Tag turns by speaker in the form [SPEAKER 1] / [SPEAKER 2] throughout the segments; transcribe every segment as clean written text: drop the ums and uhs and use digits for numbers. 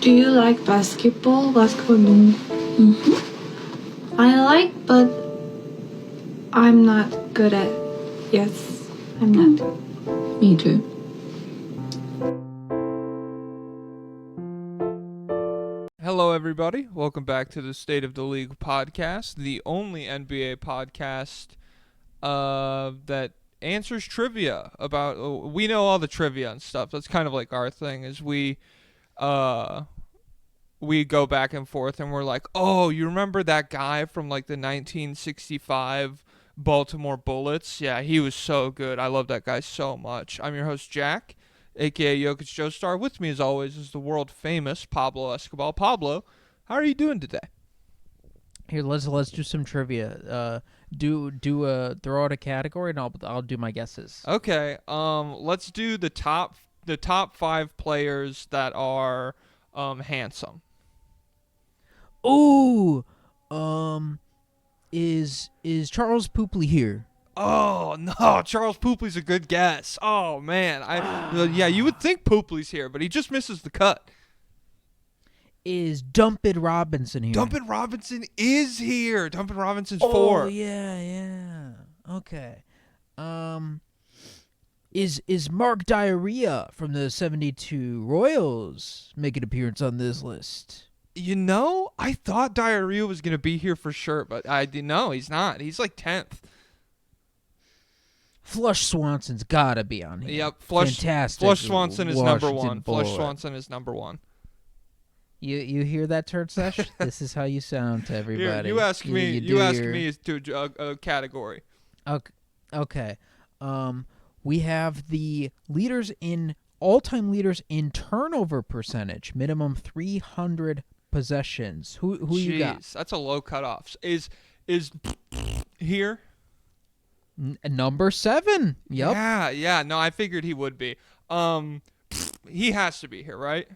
[SPEAKER 1] Do you like basketball? Basketball 농구? I like, but I'm not good at. Yes, I'm not.
[SPEAKER 2] Me too.
[SPEAKER 3] Hello, everybody. Welcome back to the State of the League podcast, the only NBA podcast that answers trivia about. We know all the trivia and stuff. That's kind of like our thing. Is we go back and forth, and we're like, oh, you remember that guy from like the 1965 Baltimore Bullets? Yeah, he was so good. I love that guy so much. I'm your host, Jack, a.k.a. Jokic joestar. With me, as always, is the world-famous Pablo Escoball. Pablo, how are you doing today?
[SPEAKER 4] Here, let's do some trivia. Throw out a category, and I'll do my guesses.
[SPEAKER 3] Okay. Let's do the top 5 players that are handsome.
[SPEAKER 4] Ooh, is Charles Poopley here?
[SPEAKER 3] Oh no, Charles Poopley's a good guess. Oh man, yeah, you would think Poopley's here, but he just misses the cut.
[SPEAKER 4] Is Dumpin' Robinson here?
[SPEAKER 3] Dumpin' Robinson is here. Dumpin' Robinson's 4.
[SPEAKER 4] Oh yeah. Okay. Is Mark Diarrhea from the 72 Royals make an appearance on this list?
[SPEAKER 3] You know, I thought Diarrhea was gonna be here for sure, but I didn't know he's not. He's like 10th.
[SPEAKER 4] Flush Swanson's gotta be on here.
[SPEAKER 3] Yep,
[SPEAKER 4] Fantastic.
[SPEAKER 3] Flush Swanson is number
[SPEAKER 4] Washington
[SPEAKER 3] 1.
[SPEAKER 4] Bullet.
[SPEAKER 3] Flush Swanson is number 1.
[SPEAKER 4] You hear that, Turd Sesh? This is how you sound to everybody.
[SPEAKER 3] Here, you ask me. You ask me to a category.
[SPEAKER 4] Okay. We have the all-time leaders in turnover percentage, minimum 300 possessions. Who you got?
[SPEAKER 3] That's a low cutoff. Is here?
[SPEAKER 4] Number 7. Yep.
[SPEAKER 3] Yeah. No, I figured he would be. He has to be here, right?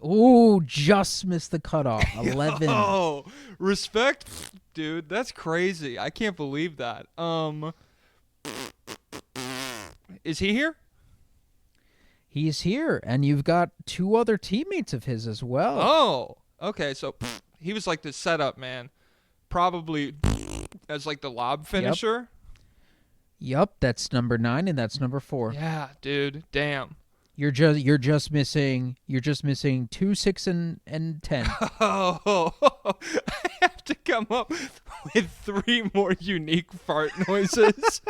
[SPEAKER 4] Ooh, just missed the cutoff. 11.
[SPEAKER 3] Oh, respect, dude. That's crazy. I can't believe that. Is he here?
[SPEAKER 4] He's here, and you've got 2 other teammates of his as well.
[SPEAKER 3] Oh, okay. So he was like the setup man, probably as like the lob finisher.
[SPEAKER 4] Yep, that's number 9, and that's number 4.
[SPEAKER 3] Yeah, dude. Damn.
[SPEAKER 4] You're just missing 2, 6, and 10.
[SPEAKER 3] Oh, I have to come up with 3 more unique fart noises.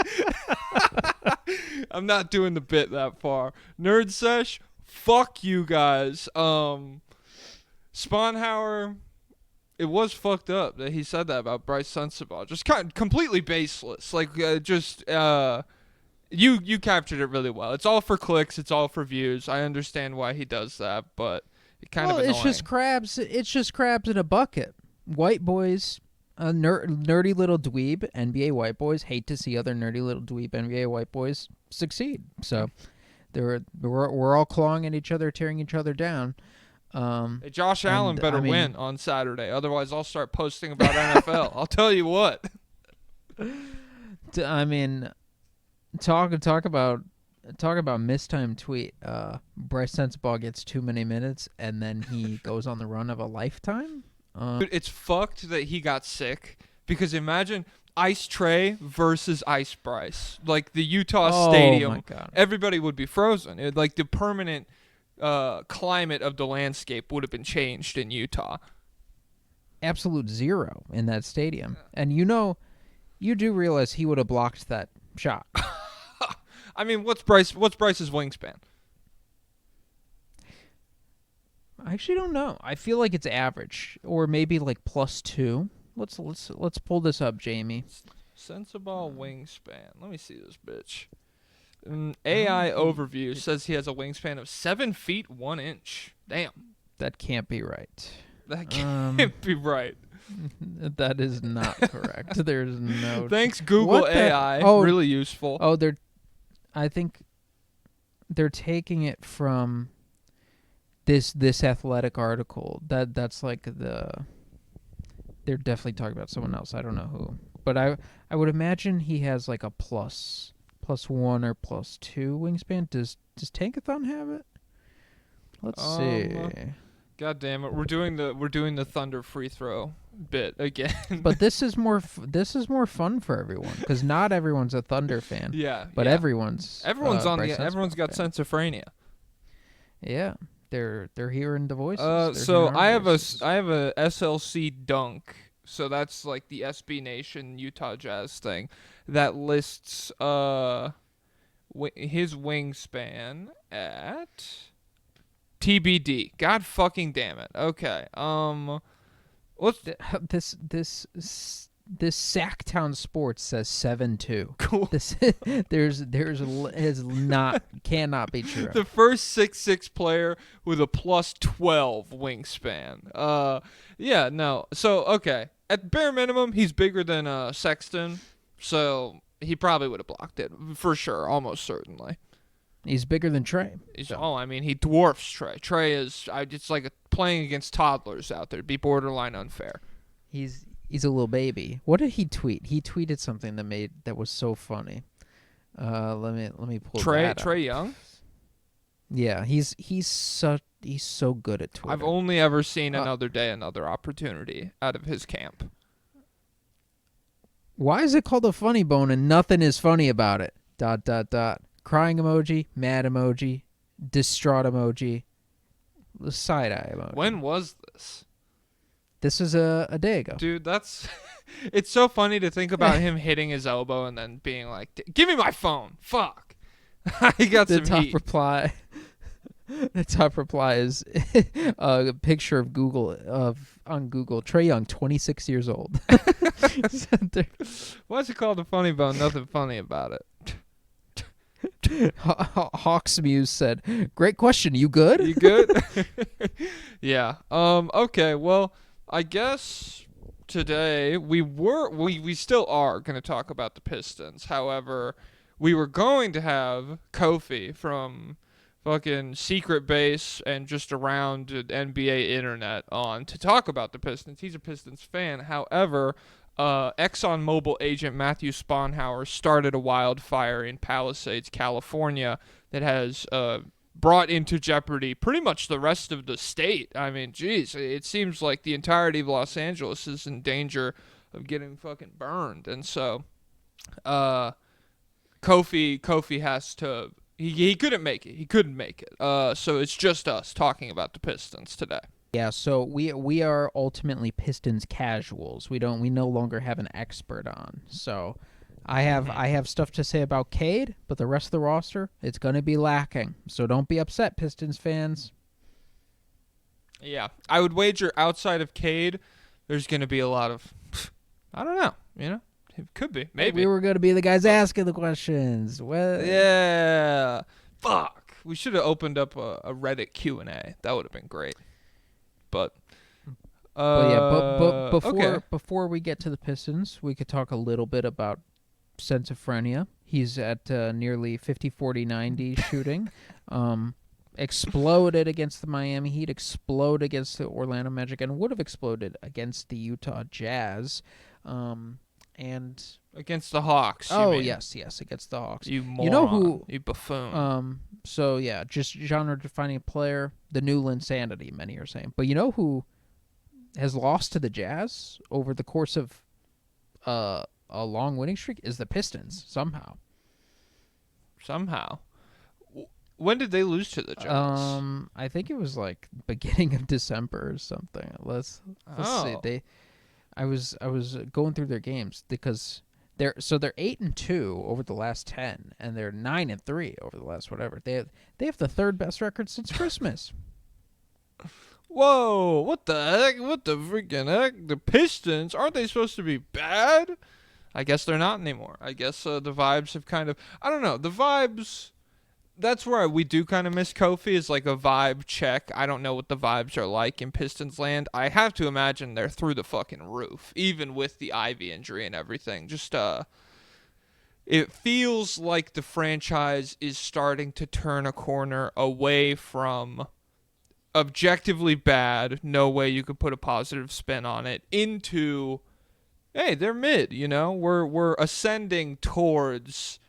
[SPEAKER 3] I'm not doing the bit that far. Nerd Sesh, fuck you guys. Sponhauer, it was fucked up that he said that about Bryce Sensabaugh. Just kind of completely baseless. Like, You captured it really well. It's all for clicks. It's all for views. I understand why he does that, but it kind of annoying.
[SPEAKER 4] It's just crabs. It's just crabs in a bucket. White boys, nerdy little dweeb, NBA white boys hate to see other nerdy little dweeb NBA white boys succeed. So we're all clawing at each other, tearing each other down.
[SPEAKER 3] Hey, Josh Allen better win on Saturday. Otherwise, I'll start posting about NFL. I'll tell you what.
[SPEAKER 4] I mean, talk about mistimed tweet. Bryce Sensabaugh gets too many minutes, and then he goes on the run of a lifetime.
[SPEAKER 3] Dude, it's fucked that he got sick, because imagine Ice Trey versus Ice Bryce. Like the Utah Stadium,
[SPEAKER 4] my God.
[SPEAKER 3] Everybody would be frozen. Like the permanent climate of the landscape would have been changed in Utah.
[SPEAKER 4] Absolute zero in that stadium. And you do realize he would have blocked that shot.
[SPEAKER 3] I mean, what's Bryce's wingspan?
[SPEAKER 4] I actually don't know. I feel like it's average, or maybe like +2. Let's pull this up, Jamie.
[SPEAKER 3] Sensabaugh wingspan. Let me see this bitch. AI overview says he has a wingspan of 7 feet 1 inch. Damn.
[SPEAKER 4] That can't be right.
[SPEAKER 3] That can't be right.
[SPEAKER 4] That is not correct. There's no.
[SPEAKER 3] Thanks, Google AI. Really useful.
[SPEAKER 4] Oh, I think they're taking it from this athletic article. That's like they're definitely talking about someone else. I don't know who, but I would imagine he has like a +1 or +2 wingspan. Does Tankathon have it? Let's see.
[SPEAKER 3] God damn it, we're doing the Thunder free throw bit again.
[SPEAKER 4] But this is more fun for everyone because not everyone's a Thunder fan.
[SPEAKER 3] Yeah,
[SPEAKER 4] but
[SPEAKER 3] yeah.
[SPEAKER 4] everyone's
[SPEAKER 3] Everyone's got
[SPEAKER 4] fan.
[SPEAKER 3] schizophrenia.
[SPEAKER 4] Yeah, they're hearing the voices.
[SPEAKER 3] So I have a SLC dunk. So that's like the SB Nation Utah Jazz thing that lists his wingspan at TBD. God fucking damn it. Okay. What's
[SPEAKER 4] this Sacktown Sports says 7'2".
[SPEAKER 3] cool?
[SPEAKER 4] This cannot be true.
[SPEAKER 3] The first 6'6" player with a plus 12 wingspan. Yeah, no. So okay, at bare minimum, he's bigger than Sexton, so he probably would have blocked it for sure, almost certainly.
[SPEAKER 4] He's bigger than Trey.
[SPEAKER 3] I mean, he dwarfs Trey. Trey is it's like playing against toddlers out there. It'd be borderline unfair.
[SPEAKER 4] He's a little baby. What did he tweet? He tweeted something that was so funny. Let me pull that up.
[SPEAKER 3] Trey Young?
[SPEAKER 4] Yeah, he's so good at Twitter.
[SPEAKER 3] I've only ever seen Another Day, Another Opportunity out of his camp.
[SPEAKER 4] Why is it called a funny bone and nothing is funny about it? ... Crying emoji, mad emoji, distraught emoji, side eye emoji.
[SPEAKER 3] When was this?
[SPEAKER 4] This is a day ago.
[SPEAKER 3] Dude, that's... It's so funny to think about him hitting his elbow and then being like, give me my phone. Fuck. He got some heat.
[SPEAKER 4] The top reply is a picture of on Google, Trey Young, 26 years old.
[SPEAKER 3] Why is it called a funny bone? Nothing funny about it.
[SPEAKER 4] Hawks Muse said, "Great question. You good?
[SPEAKER 3] You good?" Yeah. Okay. Well, I guess today we still are going to talk about the Pistons. However, we were going to have Kofi from fucking Secret Base and just around the NBA internet on to talk about the Pistons. He's a Pistons fan. However, ExxonMobil agent Matthew Sponhauer started a wildfire in Palisades, California that has brought into jeopardy pretty much the rest of the state. I mean, geez, it seems like the entirety of Los Angeles is in danger of getting fucking burned. And so Kofi has to... He couldn't make it. He couldn't make it. So it's just us talking about the Pistons today.
[SPEAKER 4] Yeah, so we are ultimately Pistons casuals. We no longer have an expert on. So I have stuff to say about Cade, but the rest of the roster, it's going to be lacking. So don't be upset, Pistons fans.
[SPEAKER 3] Yeah, I would wager outside of Cade, there's going to be a lot of, I don't know, it could be, maybe.
[SPEAKER 4] We were going to be the guys asking the questions. Well,
[SPEAKER 3] yeah, fuck. We should have opened up a Reddit Q&A. That would have been great. But
[SPEAKER 4] before we get to the Pistons, we could talk a little bit about schizophrenia. He's at nearly 50-40-90 shooting. Exploded against the Miami Heat, exploded against the Orlando Magic, and would have exploded against the Utah Jazz. And
[SPEAKER 3] against the Hawks.
[SPEAKER 4] Yes, against the Hawks.
[SPEAKER 3] You moron.
[SPEAKER 4] You know who?
[SPEAKER 3] You buffoon.
[SPEAKER 4] So yeah, just genre-defining player, the new Linsanity, many are saying. But you know who has lost to the Jazz over the course of a long winning streak is the Pistons somehow.
[SPEAKER 3] When did they lose to the Jazz?
[SPEAKER 4] I think it was like beginning of December or something. Let's see. I was going through their games because they're 8-2 over the last 10, and they're 9-3 over the last whatever. They have the third best record since Christmas.
[SPEAKER 3] Whoa! What the heck? What the freaking heck? The Pistons, aren't they supposed to be bad? I guess they're not anymore. I guess the vibes have kind of... I don't know. The vibes... That's where we do kind of miss Kofi, is like a vibe check. I don't know what the vibes are like in Pistons land. I have to imagine they're through the fucking roof, even with the Ivy injury and everything. Just, it feels like the franchise is starting to turn a corner away from objectively bad, no way you could put a positive spin on it, into, hey, they're mid, We're ascending towards...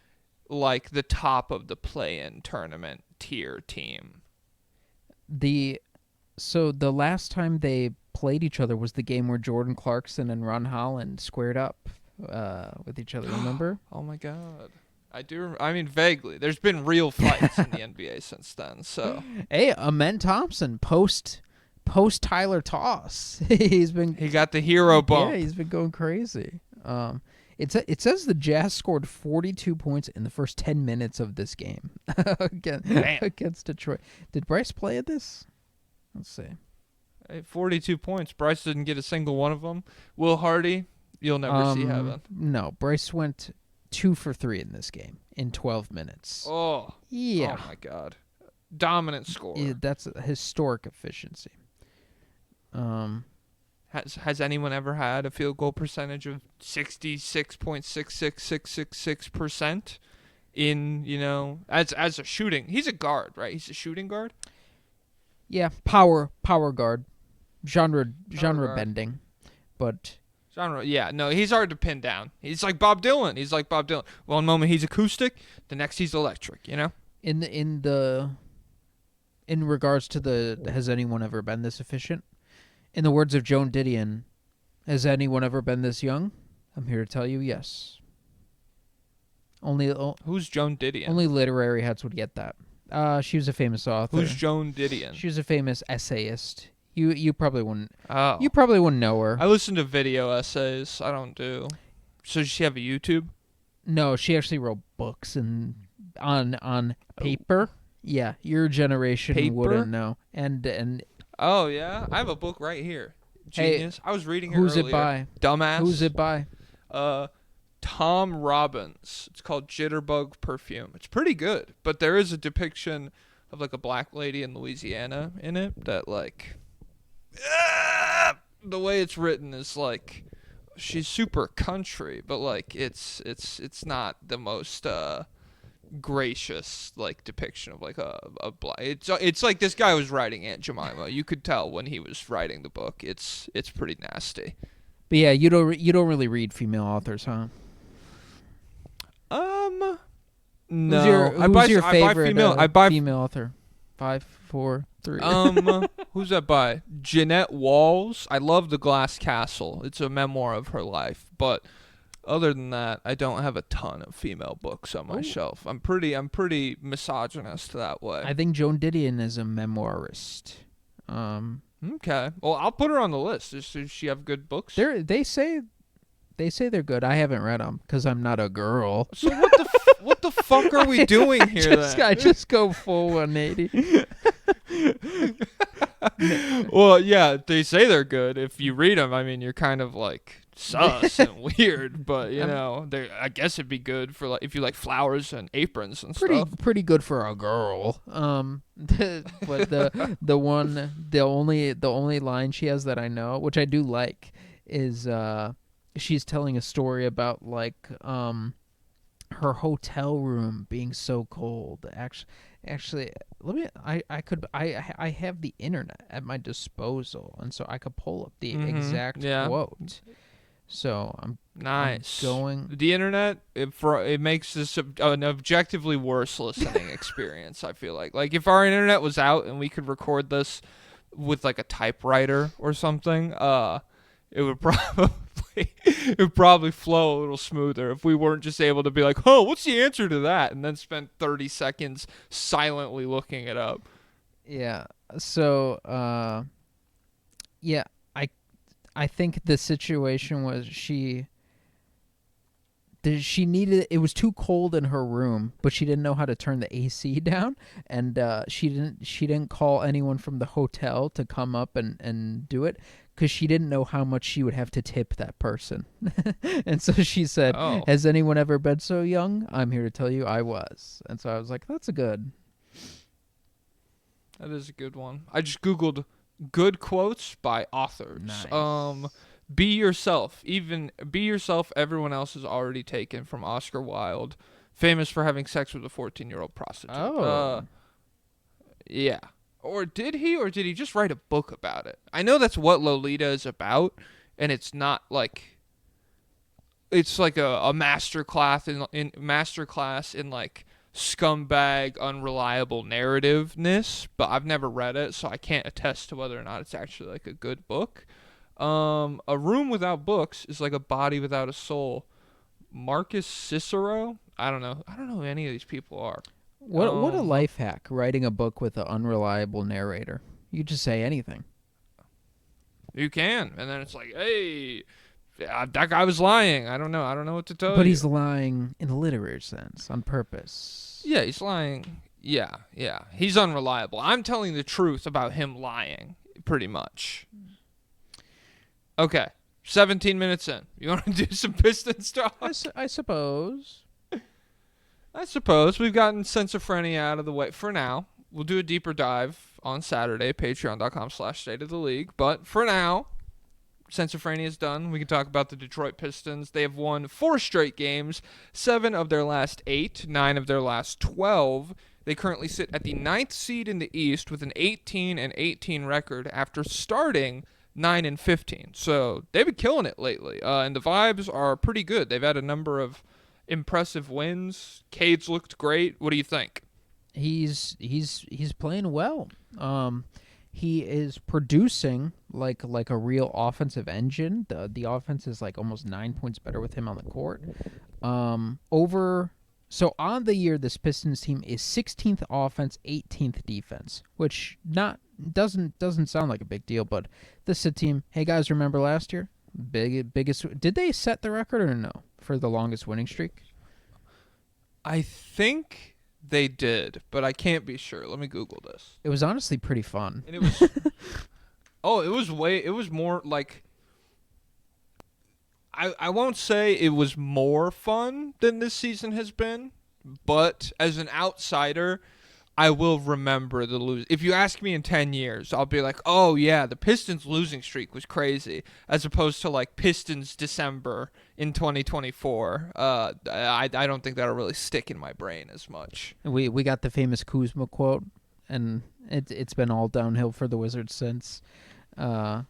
[SPEAKER 3] like the top of the play-in tournament tier team.
[SPEAKER 4] So the last time they played each other was the game where Jordan Clarkson and Ron Holland squared up with each other. Remember?
[SPEAKER 3] Oh my God. I do. I mean, vaguely. There's been real fights in the NBA since then. So
[SPEAKER 4] Hey, Amen Thompson post Tyler Toss. He
[SPEAKER 3] got the hero bump.
[SPEAKER 4] Yeah, he's been going crazy. It says the Jazz scored 42 points in the first 10 minutes of this game against Detroit. Did Bryce play at this? Let's see.
[SPEAKER 3] Hey, 42 points. Bryce didn't get a single one of them. Will Hardy, you'll never see heaven.
[SPEAKER 4] No, Bryce went 2 for 3 in this game in 12 minutes.
[SPEAKER 3] Oh.
[SPEAKER 4] Yeah.
[SPEAKER 3] Oh my God. Dominant score.
[SPEAKER 4] Yeah, that's a historic efficiency.
[SPEAKER 3] Has anyone ever had a field goal percentage of 66.66666% in, as a shooting? He's a guard, right? He's a shooting guard?
[SPEAKER 4] Yeah, power guard. Genre
[SPEAKER 3] guard.
[SPEAKER 4] bending. But
[SPEAKER 3] Genre, yeah. No, he's hard to pin down. He's like Bob Dylan. One moment he's acoustic, the next he's electric,
[SPEAKER 4] in regards to the has anyone ever been this efficient? In the words of Joan Didion, has anyone ever been this young? I'm here to tell you, yes.
[SPEAKER 3] Who's Joan Didion?
[SPEAKER 4] Only literary heads would get that. She was a famous author.
[SPEAKER 3] Who's Joan Didion?
[SPEAKER 4] She was a famous essayist. You probably wouldn't.
[SPEAKER 3] Oh.
[SPEAKER 4] You probably wouldn't know her.
[SPEAKER 3] I listen to video essays. I don't do. So does she have a YouTube?
[SPEAKER 4] No, she actually wrote books on paper. Yeah, your generation wouldn't know. And
[SPEAKER 3] oh yeah, I have a book right here. Genius.
[SPEAKER 4] Hey,
[SPEAKER 3] I was reading it
[SPEAKER 4] who's
[SPEAKER 3] earlier.
[SPEAKER 4] it by?
[SPEAKER 3] Dumbass.
[SPEAKER 4] Who's it by?
[SPEAKER 3] Tom Robbins. It's called Jitterbug Perfume. It's pretty good, but there is a depiction of like a black lady in Louisiana in it that like the way it's written is like she's super country, but like it's not the most gracious like depiction of like a black. It's like this guy was writing Aunt Jemima. You could tell when he was writing the book. It's pretty nasty.
[SPEAKER 4] But yeah, you don't really read female authors, huh?
[SPEAKER 3] No.
[SPEAKER 4] Who's your favorite
[SPEAKER 3] buy
[SPEAKER 4] female author? 5, 4, 3.
[SPEAKER 3] Who's that by? Jeanette Walls. I love The Glass Castle. It's a memoir of her life, but other than that, I don't have a ton of female books on my shelf. I'm pretty misogynist that way.
[SPEAKER 4] I think Joan Didion is a memoirist.
[SPEAKER 3] Okay. Well, I'll put her on the list. Does she have good books?
[SPEAKER 4] They say they're good. I haven't read them because I'm not a girl.
[SPEAKER 3] So what the fuck are we doing here then?
[SPEAKER 4] I just go full 180.
[SPEAKER 3] Well, yeah, they say they're good. If you read them, I mean, you're kind of like sus and weird, but I guess it'd be good for like if you like flowers and aprons and stuff.
[SPEAKER 4] Pretty good for a girl. But the only line she has that I know, which I do like, is she's telling a story about like her hotel room being so cold. Actually, I have the internet at my disposal, and so I could pull up the exact quote. So I'm going.
[SPEAKER 3] The internet it makes this an objectively worse listening experience. I feel like if our internet was out and we could record this with like a typewriter or something, it would probably flow a little smoother if we weren't just able to be like, oh, what's the answer to that? And then spend 30 seconds silently looking it up.
[SPEAKER 4] Yeah. So, I think the situation was she needed, it was too cold in her room, but she didn't know how to turn the AC down, and she didn't call anyone from the hotel to come up and do it, because she didn't know how much she would have to tip that person. And so she said, has anyone ever been so young? I'm here to tell you I was. And so I was like, that
[SPEAKER 3] is a good one. I just Googled good quotes by authors.
[SPEAKER 4] Nice.
[SPEAKER 3] Be yourself. Everyone else is already taken, from Oscar Wilde, famous for having sex with a 14-year-old prostitute. Yeah. Or did he just write a book about it? I know that's what Lolita is about, and it's not like it's like a master class in like scumbag, unreliable narrativeness, but I've never read it, so I can't attest to whether or not it's actually like a good book. A room without books is like a body without a soul. Marcus Cicero? I don't know who any of these people are.
[SPEAKER 4] What a life hack, writing a book with an unreliable narrator. You just say anything.
[SPEAKER 3] You can, and then it's like, hey, that guy was lying. I don't know what to tell you.
[SPEAKER 4] But he's lying in a literary sense, on purpose.
[SPEAKER 3] Yeah, he's lying. Yeah. He's unreliable. I'm telling the truth about him lying, pretty much. Okay, 17 minutes in. You want to do some Pistons talk?
[SPEAKER 4] I suppose.
[SPEAKER 3] I suppose we've gotten schizophrenia out of the way for now. We'll do a deeper dive on Saturday, patreon.com/state of the league. But for now, schizophrenia is done. We can talk about the Detroit Pistons. They have won 4 straight games, 7 of their last 8, 9 of their last 12. They currently sit at the 9th seed in the East with an 18-18 record after starting 9-15. So they've been killing it lately, and the vibes are pretty good. They've had a number of impressive wins. Cade's looked great. What do you think?
[SPEAKER 4] He's playing well. He is producing like a real offensive engine. The offense is like almost 9 points better with him on the court. So on the year, this Pistons team is 16th offense, 18th defense, which doesn't sound like a big deal, but this is a team. Hey guys, remember last year? Biggest. Did they set the record or no for the longest winning streak?
[SPEAKER 3] I think they did, but I can't be sure. Let me Google this.
[SPEAKER 4] It was honestly pretty fun.
[SPEAKER 3] And it was it was more like I won't say it was more fun than this season has been, but as an outsider, I will remember the lose. If you ask me in 10 years, I'll be like, oh yeah, the Pistons losing streak was crazy, as opposed to like Pistons December in 2024. I don't think that'll really stick in my brain as much.
[SPEAKER 4] We got the famous Kuzma quote, and it's been all downhill for the Wizards since.
[SPEAKER 3] Not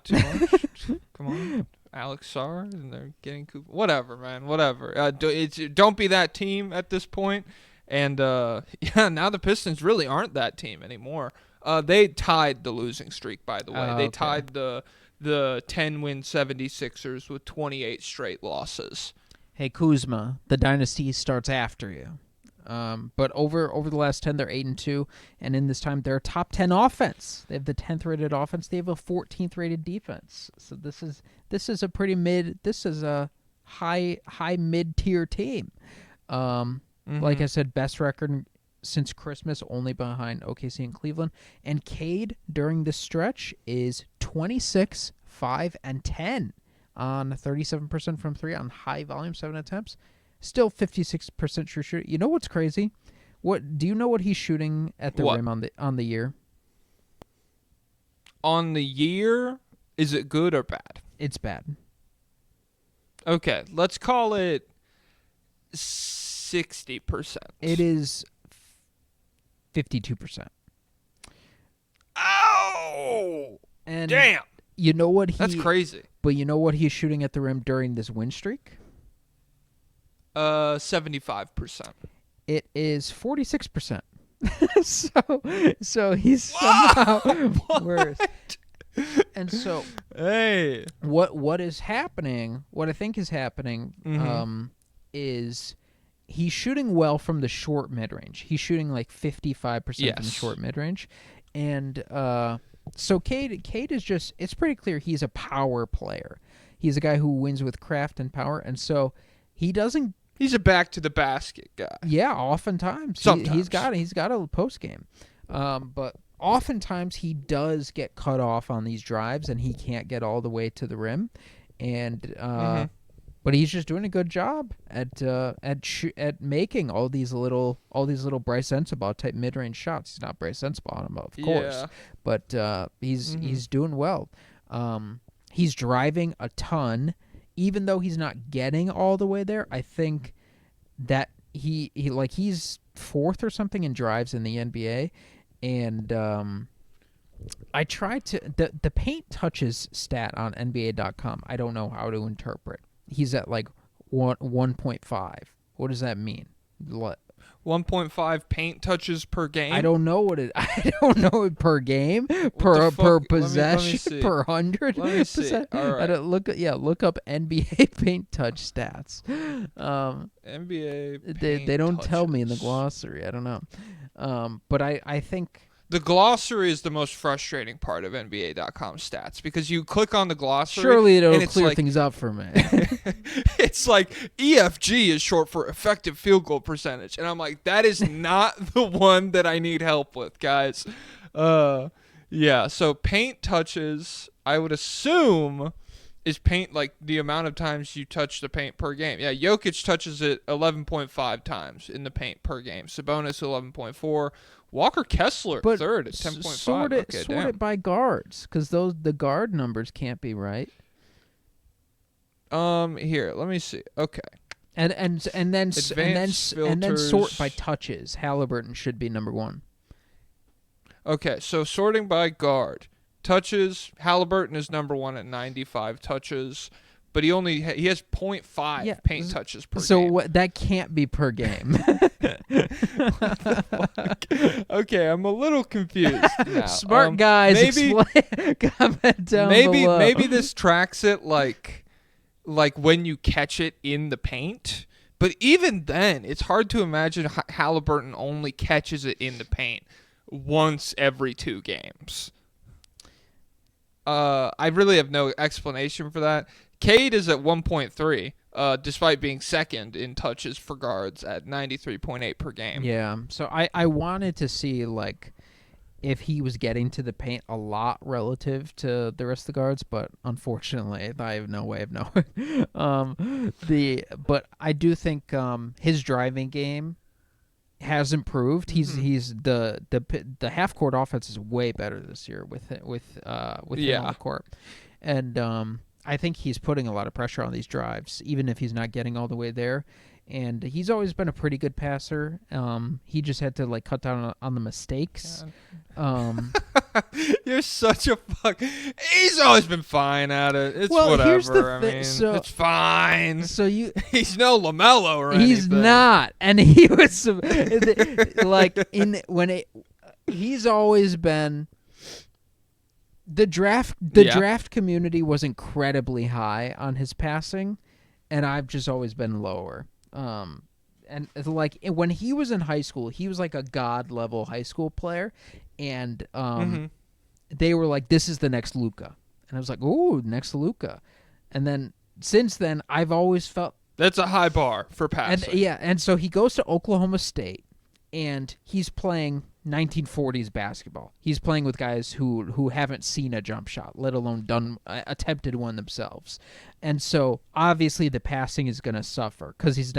[SPEAKER 3] too much. Come on. Alex Sarr, and they're getting Cooper. Whatever, man. Whatever. Don't be that team at this point. And now the Pistons really aren't that team anymore. They tied the losing streak, by the way. They tied the 10-win 76ers with 28 straight losses.
[SPEAKER 4] Hey Kuzma, the dynasty starts after you. But over the last 10, they're 8-2, and in this time, they're a top 10 offense. They have the 10th rated offense. They have a 14th rated defense. So this is a pretty mid. This is a high mid tier team. Like I said, best record since Christmas, only behind OKC and Cleveland. And Cade during this stretch is 26, 5, and 10 on 37% from 3 on high volume 7 attempts. Still 56% true shooting. You know what's crazy? Do you know what he's shooting at the rim on the year?
[SPEAKER 3] On the year, is it good or bad?
[SPEAKER 4] It's bad.
[SPEAKER 3] Okay, let's call it 60%.
[SPEAKER 4] It is 52%.
[SPEAKER 3] Oh!
[SPEAKER 4] And
[SPEAKER 3] damn!
[SPEAKER 4] You know what
[SPEAKER 3] That's crazy.
[SPEAKER 4] But you know what he's shooting at the rim during this win streak?
[SPEAKER 3] 75%.
[SPEAKER 4] It is 46%. so he's somehow worse. And so,
[SPEAKER 3] hey,
[SPEAKER 4] what is happening? What I think is happening, is he's shooting well from the short mid range. He's shooting like 55% from the short mid range, and so Cade is just. It's pretty clear he's a power player. He's a guy who wins with craft and power, and so he doesn't.
[SPEAKER 3] He's a back to the basket guy.
[SPEAKER 4] Yeah, oftentimes.
[SPEAKER 3] Sometimes.
[SPEAKER 4] He's got a post game. But oftentimes he does get cut off on these drives and he can't get all the way to the rim. And but he's just doing a good job at making all these little Bryce Sensabaugh type mid-range shots. He's not Bryce Sensabaugh, of course. But he's doing well. He's driving a ton. Even though he's not getting all the way there, I think that he's 4th or something in drives in the NBA, and I tried to the paint touches stat on NBA.com. I don't know how to interpret. He's at like 1.5. What does that mean?
[SPEAKER 3] 1.5 paint touches per game.
[SPEAKER 4] I don't know what it. I don't know it per game, per possession,
[SPEAKER 3] see.
[SPEAKER 4] per 100.
[SPEAKER 3] Let me see. All right.
[SPEAKER 4] Look up NBA paint touch stats.
[SPEAKER 3] NBA.
[SPEAKER 4] They don't
[SPEAKER 3] touches.
[SPEAKER 4] tell me in the glossary. I don't know. But I think
[SPEAKER 3] the glossary is the most frustrating part of NBA.com stats because you click on the glossary.
[SPEAKER 4] Surely it'll
[SPEAKER 3] and it's
[SPEAKER 4] clear
[SPEAKER 3] like,
[SPEAKER 4] things up for me.
[SPEAKER 3] It's like EFG is short for effective field goal percentage, and I'm like, that is not the one that I need help with, guys. Yeah. So paint touches, I would assume, is paint like the amount of times you touch the paint per game. Yeah, Jokic touches it 11.5 times in the paint per game. Sabonis 11.4. Walker Kessler
[SPEAKER 4] But
[SPEAKER 3] third at 10.5.
[SPEAKER 4] Sort it by guards, because the guard numbers can't be right.
[SPEAKER 3] Here, let me see. Okay.
[SPEAKER 4] And then sort by
[SPEAKER 3] filters.
[SPEAKER 4] touches. Halliburton should be number 1.
[SPEAKER 3] Okay, so sorting by guard. Touches, Halliburton is number 1 at 95 touches, but he has 0.5 paint touches per game.
[SPEAKER 4] So that can't be per game.
[SPEAKER 3] Okay, I'm a little confused now.
[SPEAKER 4] Smart guys, explain. Comment down below.
[SPEAKER 3] Maybe this tracks it like when you catch it in the paint. But even then, it's hard to imagine Halliburton only catches it in the paint once every 2 games. I really have no explanation for that. Cade is at 1.3, despite being second in touches for guards at 93.8 per game.
[SPEAKER 4] Yeah, so I wanted to see like if he was getting to the paint a lot relative to the rest of the guards, but unfortunately, I have no way of knowing. But I do think his driving game has improved. He's the half court offense is way better this year with him on the court, and I think he's putting a lot of pressure on these drives, even if he's not getting all the way there. And he's always been a pretty good passer. He just had to like cut down on the mistakes.
[SPEAKER 3] You're such a fuck. He's always been fine at it. It's whatever.
[SPEAKER 4] Here's the
[SPEAKER 3] I mean, it's fine.
[SPEAKER 4] So
[SPEAKER 3] he's no LaMelo or anything.
[SPEAKER 4] He's not, and he was he's always been. The draft community was incredibly high on his passing, and I've just always been lower. And like when he was in high school, he was like a god level high school player, and they were like, "This is the next Luka," and I was like, "Ooh, next Luka," and then since then, I've always felt
[SPEAKER 3] that's a high bar for passing.
[SPEAKER 4] And so he goes to Oklahoma State, and he's playing 1940s basketball. He's playing with guys who haven't seen a jump shot, let alone attempted one themselves. And so obviously the passing is going to suffer because he's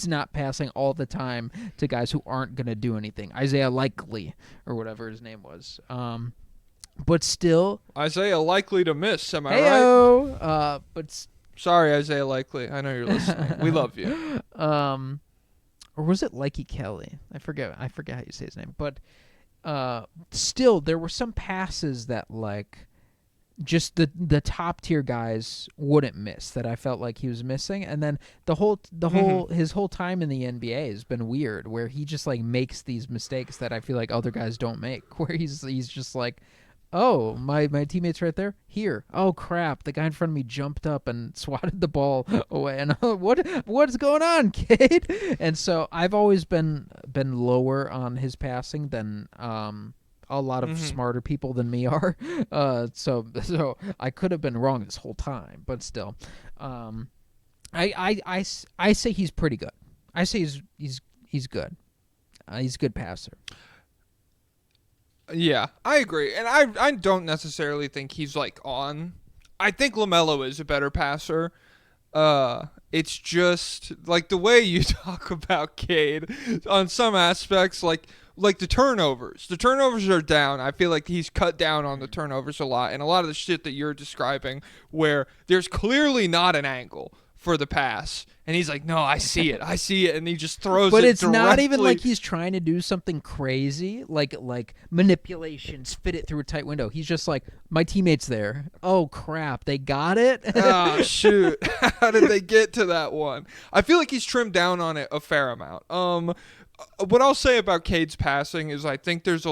[SPEAKER 4] not passing all the time to guys who aren't going to do anything. Isaiah Likely or whatever his name was. But still,
[SPEAKER 3] Isaiah Likely to miss. Am I
[SPEAKER 4] right?
[SPEAKER 3] Sorry, Isaiah Likely. I know you're listening. We love you.
[SPEAKER 4] Or was it Likey Kelly? I forget how you say his name. But still, there were some passes that like just the top tier guys wouldn't miss that I felt like he was missing. And then his whole time in the NBA has been weird, where he just like makes these mistakes that I feel like other guys don't make. Where he's just like, oh, my teammate's right there. Here. Oh crap! The guy in front of me jumped up and swatted the ball away. And what's going on, Cade? And so I've always been lower on his passing than a lot of smarter people than me are. So I could have been wrong this whole time, but still, I say he's pretty good. I say he's good. He's a good passer.
[SPEAKER 3] Yeah, I agree. And I don't necessarily think he's like on. I think LaMelo is a better passer. It's just like the way you talk about Cade on some aspects, like the turnovers. The turnovers are down. I feel like he's cut down on the turnovers a lot. And a lot of the shit that you're describing where there's clearly not an angle for the pass, and he's like, no, I see it, and he just throws it.
[SPEAKER 4] But it's
[SPEAKER 3] directly.
[SPEAKER 4] not even like he's trying to do something crazy, like manipulations, fit it through a tight window. He's just like, my teammate's there. Oh crap, they got it.
[SPEAKER 3] Oh shoot, how did they get to that one? I feel like he's trimmed down on it a fair amount. what I'll say about Cade's passing is I think there's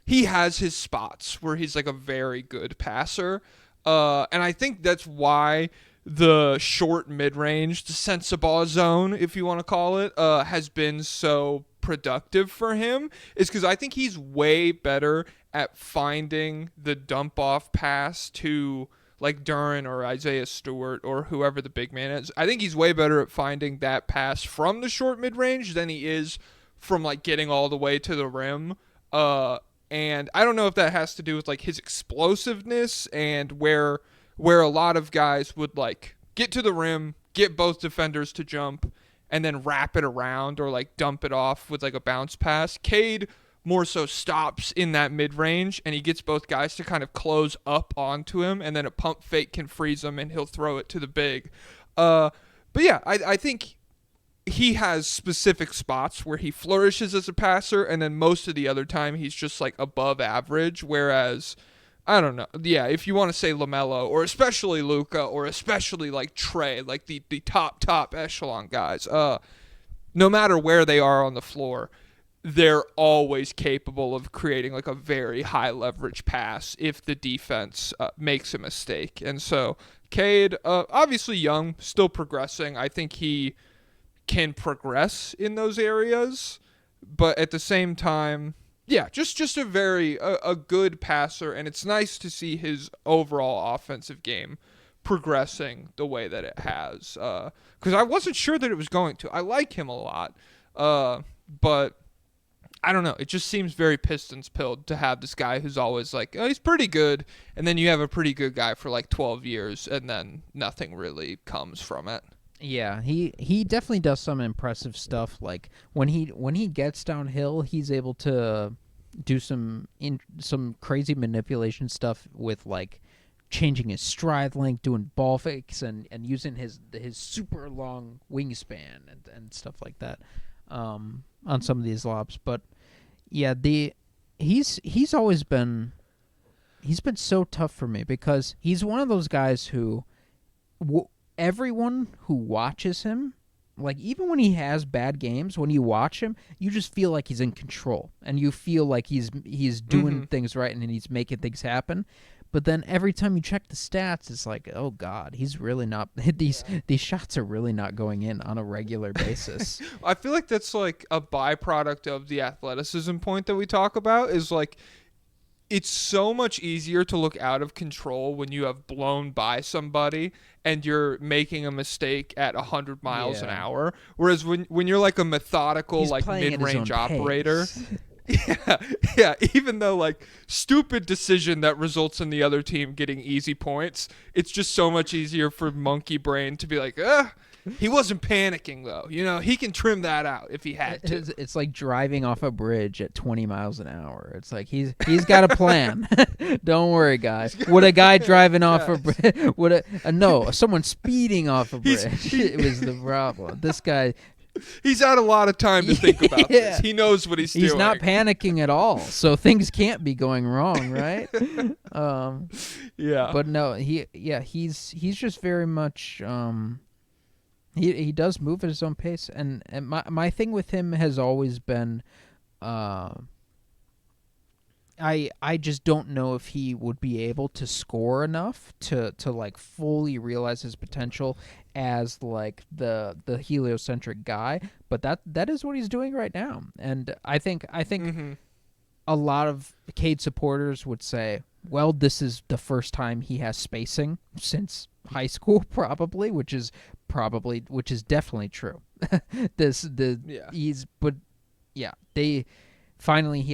[SPEAKER 3] he has his spots where he's like a very good passer. And I think that's why the short mid-range, the sensible zone, if you want to call it, has been so productive for him, is because I think he's way better at finding the dump-off pass to like Duran or Isaiah Stewart or whoever the big man is. I think he's way better at finding that pass from the short mid-range than he is from like getting all the way to the rim. And I don't know if that has to do with like his explosiveness and where a lot of guys would like get to the rim, get both defenders to jump, and then wrap it around or like dump it off with like a bounce pass. Cade more so stops in that mid-range, and he gets both guys to kind of close up onto him, and then a pump fake can freeze him, and he'll throw it to the big. But yeah, I think he has specific spots where he flourishes as a passer, and then most of the other time he's just like above average, whereas I don't know. Yeah, if you want to say LaMelo, or especially Luka, or especially like Trey, like the top echelon guys, no matter where they are on the floor, they're always capable of creating like a very high leverage pass if the defense makes a mistake. And so Cade, obviously young, still progressing. I think he can progress in those areas, but at the same time, yeah, just a very a good passer, and it's nice to see his overall offensive game progressing the way that it has. Because I wasn't sure that it was going to. I like him a lot, but I don't know. It just seems very Pistons pilled to have this guy who's always like, oh, he's pretty good, and then you have a pretty good guy for like 12 years, and then nothing really comes from it.
[SPEAKER 4] Yeah, he definitely does some impressive stuff. Like when he gets downhill, he's able to do some crazy manipulation stuff with like changing his stride length, doing ball fakes, and using his super long wingspan and stuff like that on some of these lobs. But yeah, he's always been so tough for me because he's one of those guys who everyone who watches him, like even when he has bad games, when you watch him, you just feel like he's in control and you feel like he's doing things right and he's making things happen. But then every time you check the stats, it's like, oh God, he's really not. These shots are really not going in on a regular basis.
[SPEAKER 3] I feel like that's like a byproduct of the athleticism point that we talk about. Is like, it's so much easier to look out of control when you have blown by somebody and you're making a mistake at 100 miles an hour. Whereas when you're like a methodical,
[SPEAKER 4] he's
[SPEAKER 3] like mid-range operator.
[SPEAKER 4] Pace.
[SPEAKER 3] Yeah. Even though like stupid decision that results in the other team getting easy points, it's just so much easier for monkey brain to be like, he wasn't panicking though. You know, he can trim that out if he had to.
[SPEAKER 4] It's like driving off a bridge at 20 miles an hour. It's like he's got a plan. Don't worry, guys. Would a guy driving off a bridge? No, someone speeding off a bridge. It was the problem. This guy.
[SPEAKER 3] He's had a lot of time to think about this. He knows what he's doing.
[SPEAKER 4] He's not panicking at all, so things can't be going wrong, right?
[SPEAKER 3] Yeah.
[SPEAKER 4] But no, he's just very much. He does move at his own pace, and my thing with him has always been, I just don't know if he would be able to score enough to like fully realize his potential as like the heliocentric guy, but that is what he's doing right now, and I think a lot of Cade supporters would say, well, this is the first time he has spacing since high school, probably, which is definitely true. He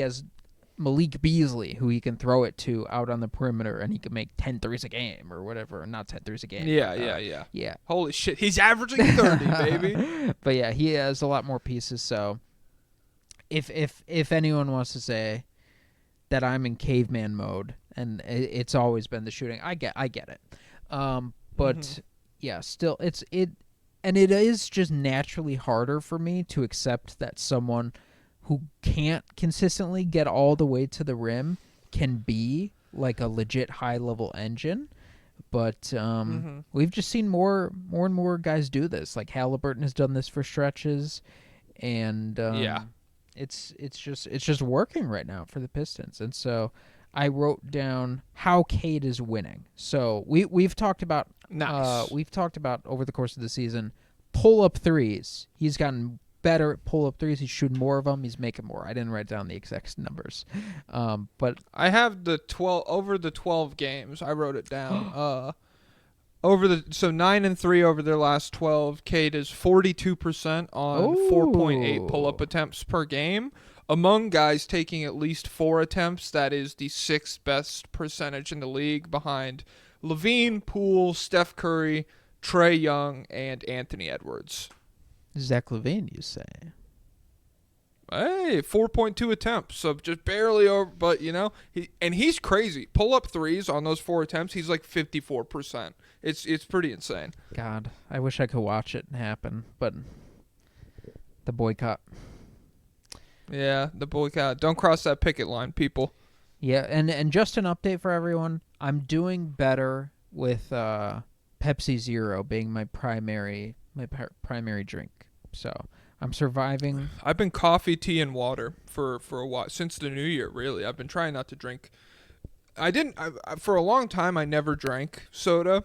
[SPEAKER 4] has Malik Beasley, who he can throw it to out on the perimeter, and he can make 10 threes a game or whatever. Not 10 threes a game.
[SPEAKER 3] Yeah. Holy shit, he's averaging 30, baby.
[SPEAKER 4] But yeah, he has a lot more pieces. So if anyone wants to say that I'm in caveman mode, and it's always been the shooting, I get it. But yeah, still it is just naturally harder for me to accept that someone who can't consistently get all the way to the rim can be like a legit high-level engine. But we've just seen more and more guys do this. Like Halliburton has done this for stretches, and
[SPEAKER 3] Yeah.
[SPEAKER 4] it's just working right now for the Pistons. And so I wrote down how Cade is winning. So we've talked about
[SPEAKER 3] Nice.
[SPEAKER 4] over the course of the season pull up threes. He's gotten better at pull up threes. He's shooting more of them. He's making more. I didn't write down the exact numbers, but
[SPEAKER 3] I have the 12 games. I wrote it down. So 9-3 over their last 12. Cade is 42% on 4.8 pull-up attempts per game. Among guys taking at least 4 attempts, that is the 6th best percentage in the league, behind Levine, Poole, Steph Curry, Trae Young, and Anthony Edwards.
[SPEAKER 4] Zach LaVine, you say?
[SPEAKER 3] Hey, 4.2 attempts, so just barely over. But he's crazy. Pull up threes on those 4 attempts, he's like 54%. It's pretty insane.
[SPEAKER 4] God, I wish I could watch it happen, but the boycott.
[SPEAKER 3] Yeah, the boycott. Don't cross that picket line, people.
[SPEAKER 4] Yeah, and just an update for everyone. I'm doing better with Pepsi Zero being my primary drink. So I'm surviving.
[SPEAKER 3] I've been coffee, tea, and water for a while, since the new year, really. I've been trying not to drink. For a long time, I never drank soda.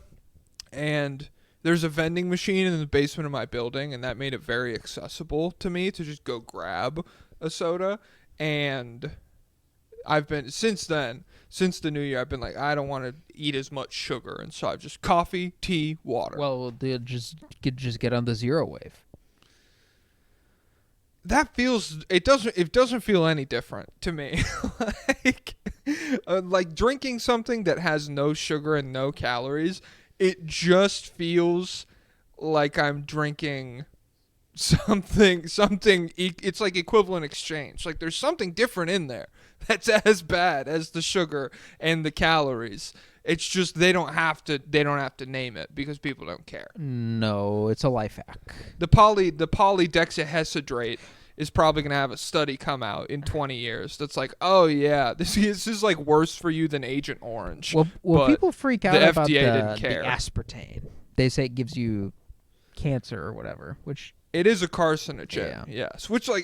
[SPEAKER 3] And there's a vending machine in the basement of my building, and that made it very accessible to me to just go grab a soda. And I've been, since the new year, I've been like, I don't want to eat as much sugar. And so I've just coffee, tea, water.
[SPEAKER 4] Well, just get on the zero wave.
[SPEAKER 3] It doesn't feel any different to me. Like drinking something that has no sugar and no calories, it just feels like I'm drinking something. It's like equivalent exchange. Like there's something different in there that's as bad as the sugar and the calories. It's just they don't have to name it because people don't care.
[SPEAKER 4] No, it's a life hack.
[SPEAKER 3] The polydexahexadrate is probably going to have a study come out in 20 years that's like, oh yeah, this is like worse for you than Agent Orange.
[SPEAKER 4] Well, people freak out about
[SPEAKER 3] FDA didn't care.
[SPEAKER 4] The aspartame. They say it gives you cancer or whatever, which
[SPEAKER 3] it is a carcinogen. Yeah. Yes, which I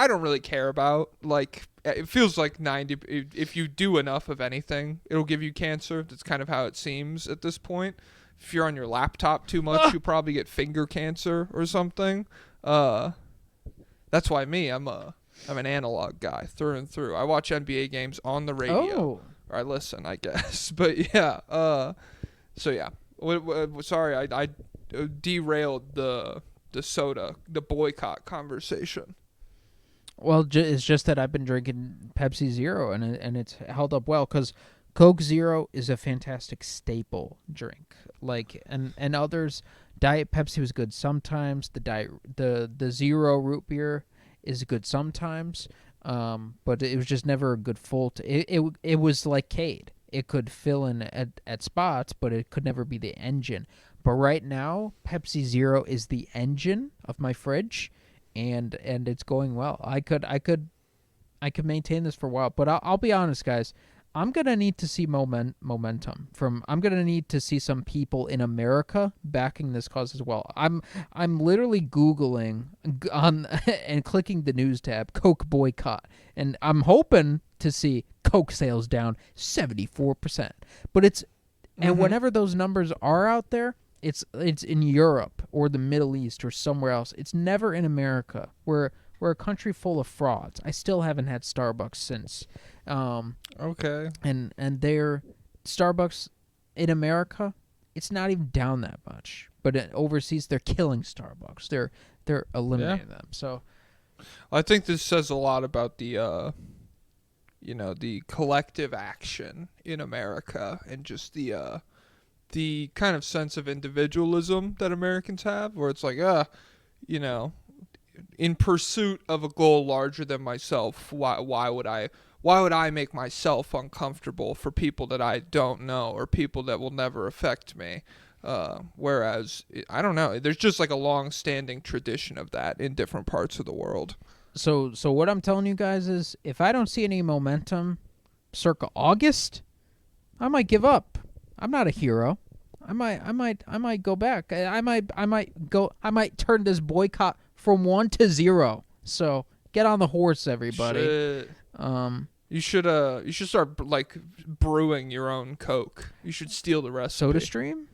[SPEAKER 3] don't really care about. Like it feels like 90. If you do enough of anything, it'll give you cancer. That's kind of how it seems at this point. If you're on your laptop too much, you'll probably get finger cancer or something. That's why I'm an analog guy through and through. I watch NBA games on the radio. Or I listen, I guess. But yeah. So yeah. Sorry, I derailed the boycott conversation.
[SPEAKER 4] Well, it's just that I've been drinking Pepsi Zero and it's held up well because Coke Zero is a fantastic staple drink. Like and others, Diet Pepsi was good sometimes. The Zero root beer is good sometimes. But it was just never a good full. It was like Cade. It could fill in at spots, but it could never be the engine. But right now, Pepsi Zero is the engine of my fridge, and it's going well. I could maintain this for a while, but I'll be honest, guys. I'm gonna need to see momentum from. I'm gonna need to see some people in America backing this cause as well. I'm literally Googling on and clicking the news tab Coke boycott, and I'm hoping to see Coke sales down 74%. But it's and whenever those numbers are out there, it's in Europe or the Middle East or somewhere else. It's never in America. We're a country full of frauds. I still haven't had Starbucks since.
[SPEAKER 3] Okay.
[SPEAKER 4] And their Starbucks in America, it's not even down that much. But overseas, they're killing Starbucks. They're eliminating them. So,
[SPEAKER 3] I think this says a lot about the the collective action in America and just the kind of sense of individualism that Americans have, where it's like, in pursuit of a goal larger than myself, why would I make myself uncomfortable for people that I don't know or people that will never affect me? Whereas, I don't know, there's just like a long-standing tradition of that in different parts of the world.
[SPEAKER 4] So what I'm telling you guys is, if I don't see any momentum circa August, I might give up. I'm not a hero. I might go back. I might turn this boycott from 1 to 0. So get on the horse, everybody.
[SPEAKER 3] Shit. You should start like brewing your own Coke. You should steal the recipe.
[SPEAKER 4] SodaStream?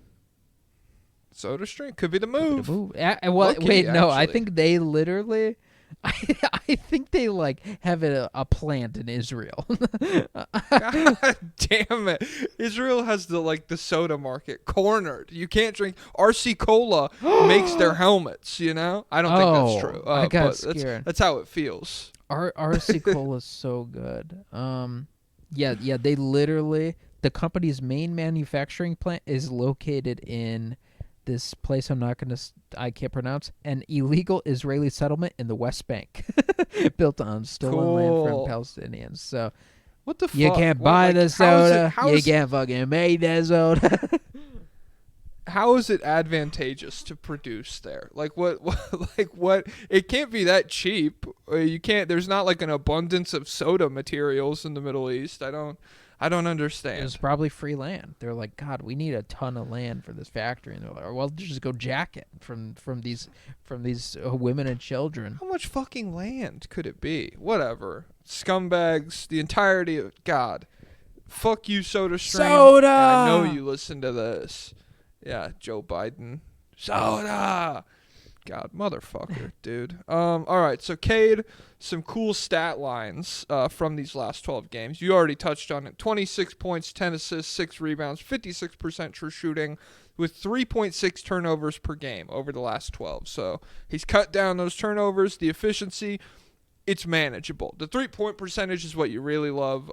[SPEAKER 3] SodaStream could be the move.
[SPEAKER 4] Wait, no. I
[SPEAKER 3] actually.
[SPEAKER 4] think they literally, I think they like have a plant in Israel.
[SPEAKER 3] God damn it! Israel has the soda market cornered. You can't drink. RC Cola makes their helmets. You know, I don't think that's true.
[SPEAKER 4] I got
[SPEAKER 3] but
[SPEAKER 4] scared.
[SPEAKER 3] That's how it feels.
[SPEAKER 4] RC Cola is so good. Yeah. They literally, the company's main manufacturing plant is located in this place I can't pronounce, an illegal Israeli settlement in the West Bank, built on stolen land from Palestinians. So
[SPEAKER 3] What the fuck?
[SPEAKER 4] you can't buy the soda. You can't fucking make that soda.
[SPEAKER 3] How is it advantageous to produce there? Like what it can't be that cheap. You can't. There's not like an abundance of soda materials in the Middle East. I don't understand.
[SPEAKER 4] It was probably free land. They're like, God, we need a ton of land for this factory, and they're like, well, just go jack it from these women and children.
[SPEAKER 3] How much fucking land could it be? Whatever. Scumbags. The entirety of God. Fuck you, SodaStream.
[SPEAKER 4] Soda.
[SPEAKER 3] I know you listen to this. Yeah, Joe Biden. Soda. God, motherfucker, dude. All right, so Cade, some cool stat lines from these last 12 games. You already touched on it. 26 points, 10 assists, 6 rebounds, 56% true shooting with 3.6 turnovers per game over the last 12. So he's cut down those turnovers. The efficiency, it's manageable. The 3-point percentage is what you really love.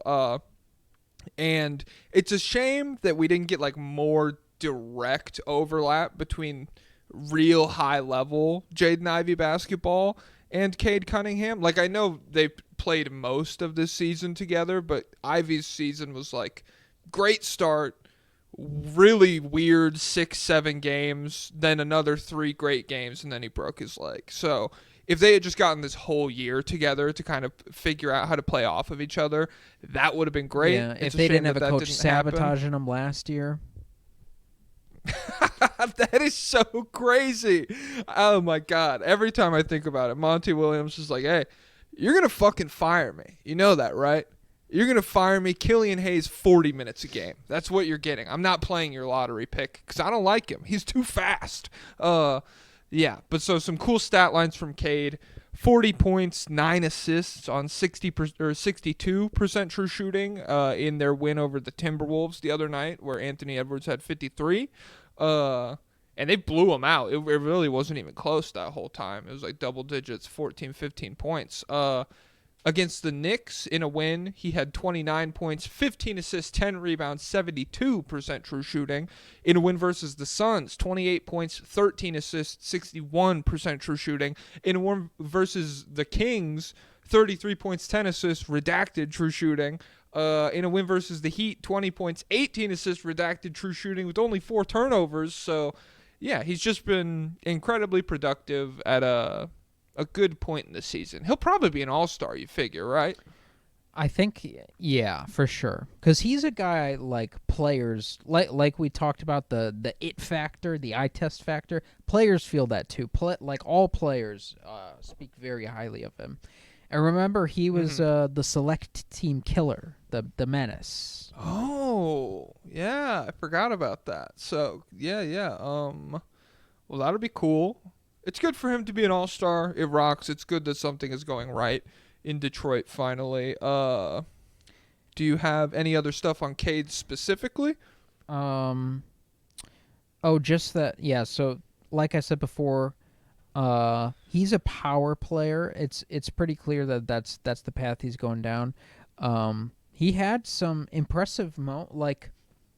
[SPEAKER 3] And it's a shame that we didn't get like more direct overlap between real high level Jaden Ivey basketball and Cade Cunningham. Like, I know they played most of this season together, but Ivey's season was like great start, really weird 6-7 games, then another 3 great games, and then he broke his leg. So if they had just gotten this whole year together to kind of figure out how to play off of each other, that would have been great.
[SPEAKER 4] Yeah, if they didn't have a coach sabotaging them last year.
[SPEAKER 3] That is so crazy. Oh my God. Every time I think about it, Monty Williams is like, hey, you're going to fucking fire me. You know that, right? You're going to fire me. Killian Hayes, 40 minutes a game. That's what you're getting. I'm not playing your lottery pick because I don't like him. He's too fast. Yeah, but so some cool stat lines from Cade. 40 points, 9 assists on 62% true shooting in their win over the Timberwolves the other night, where Anthony Edwards had 53. And they blew them out. It really wasn't even close that whole time. It was like double digits, 14, 15 points. Against the Knicks in a win, he had 29 points, 15 assists, 10 rebounds, 72% true shooting. In a win versus the Suns, 28 points, 13 assists, 61% true shooting. In a win versus the Kings, 33 points, 10 assists, redacted true shooting. In a win versus the Heat, 20 points, 18 assists, redacted true shooting with only 4 turnovers. So, yeah, he's just been incredibly productive at a good point in the season. He'll probably be an all-star, you figure, right?
[SPEAKER 4] I think, yeah, for sure. Because he's a guy like players, like we talked about the it factor, the eye test factor. Players feel that too. Like all players speak very highly of him. And remember, he was the select team killer, the menace.
[SPEAKER 3] Oh, yeah, I forgot about that. So, yeah. Well, that'll be cool. It's good for him to be an all-star. It rocks. It's good that something is going right in Detroit finally. Do you have any other stuff on Cade specifically?
[SPEAKER 4] Oh, just that. Yeah. So, like I said before, he's a power player. It's pretty clear that that's the path he's going down. He had some impressive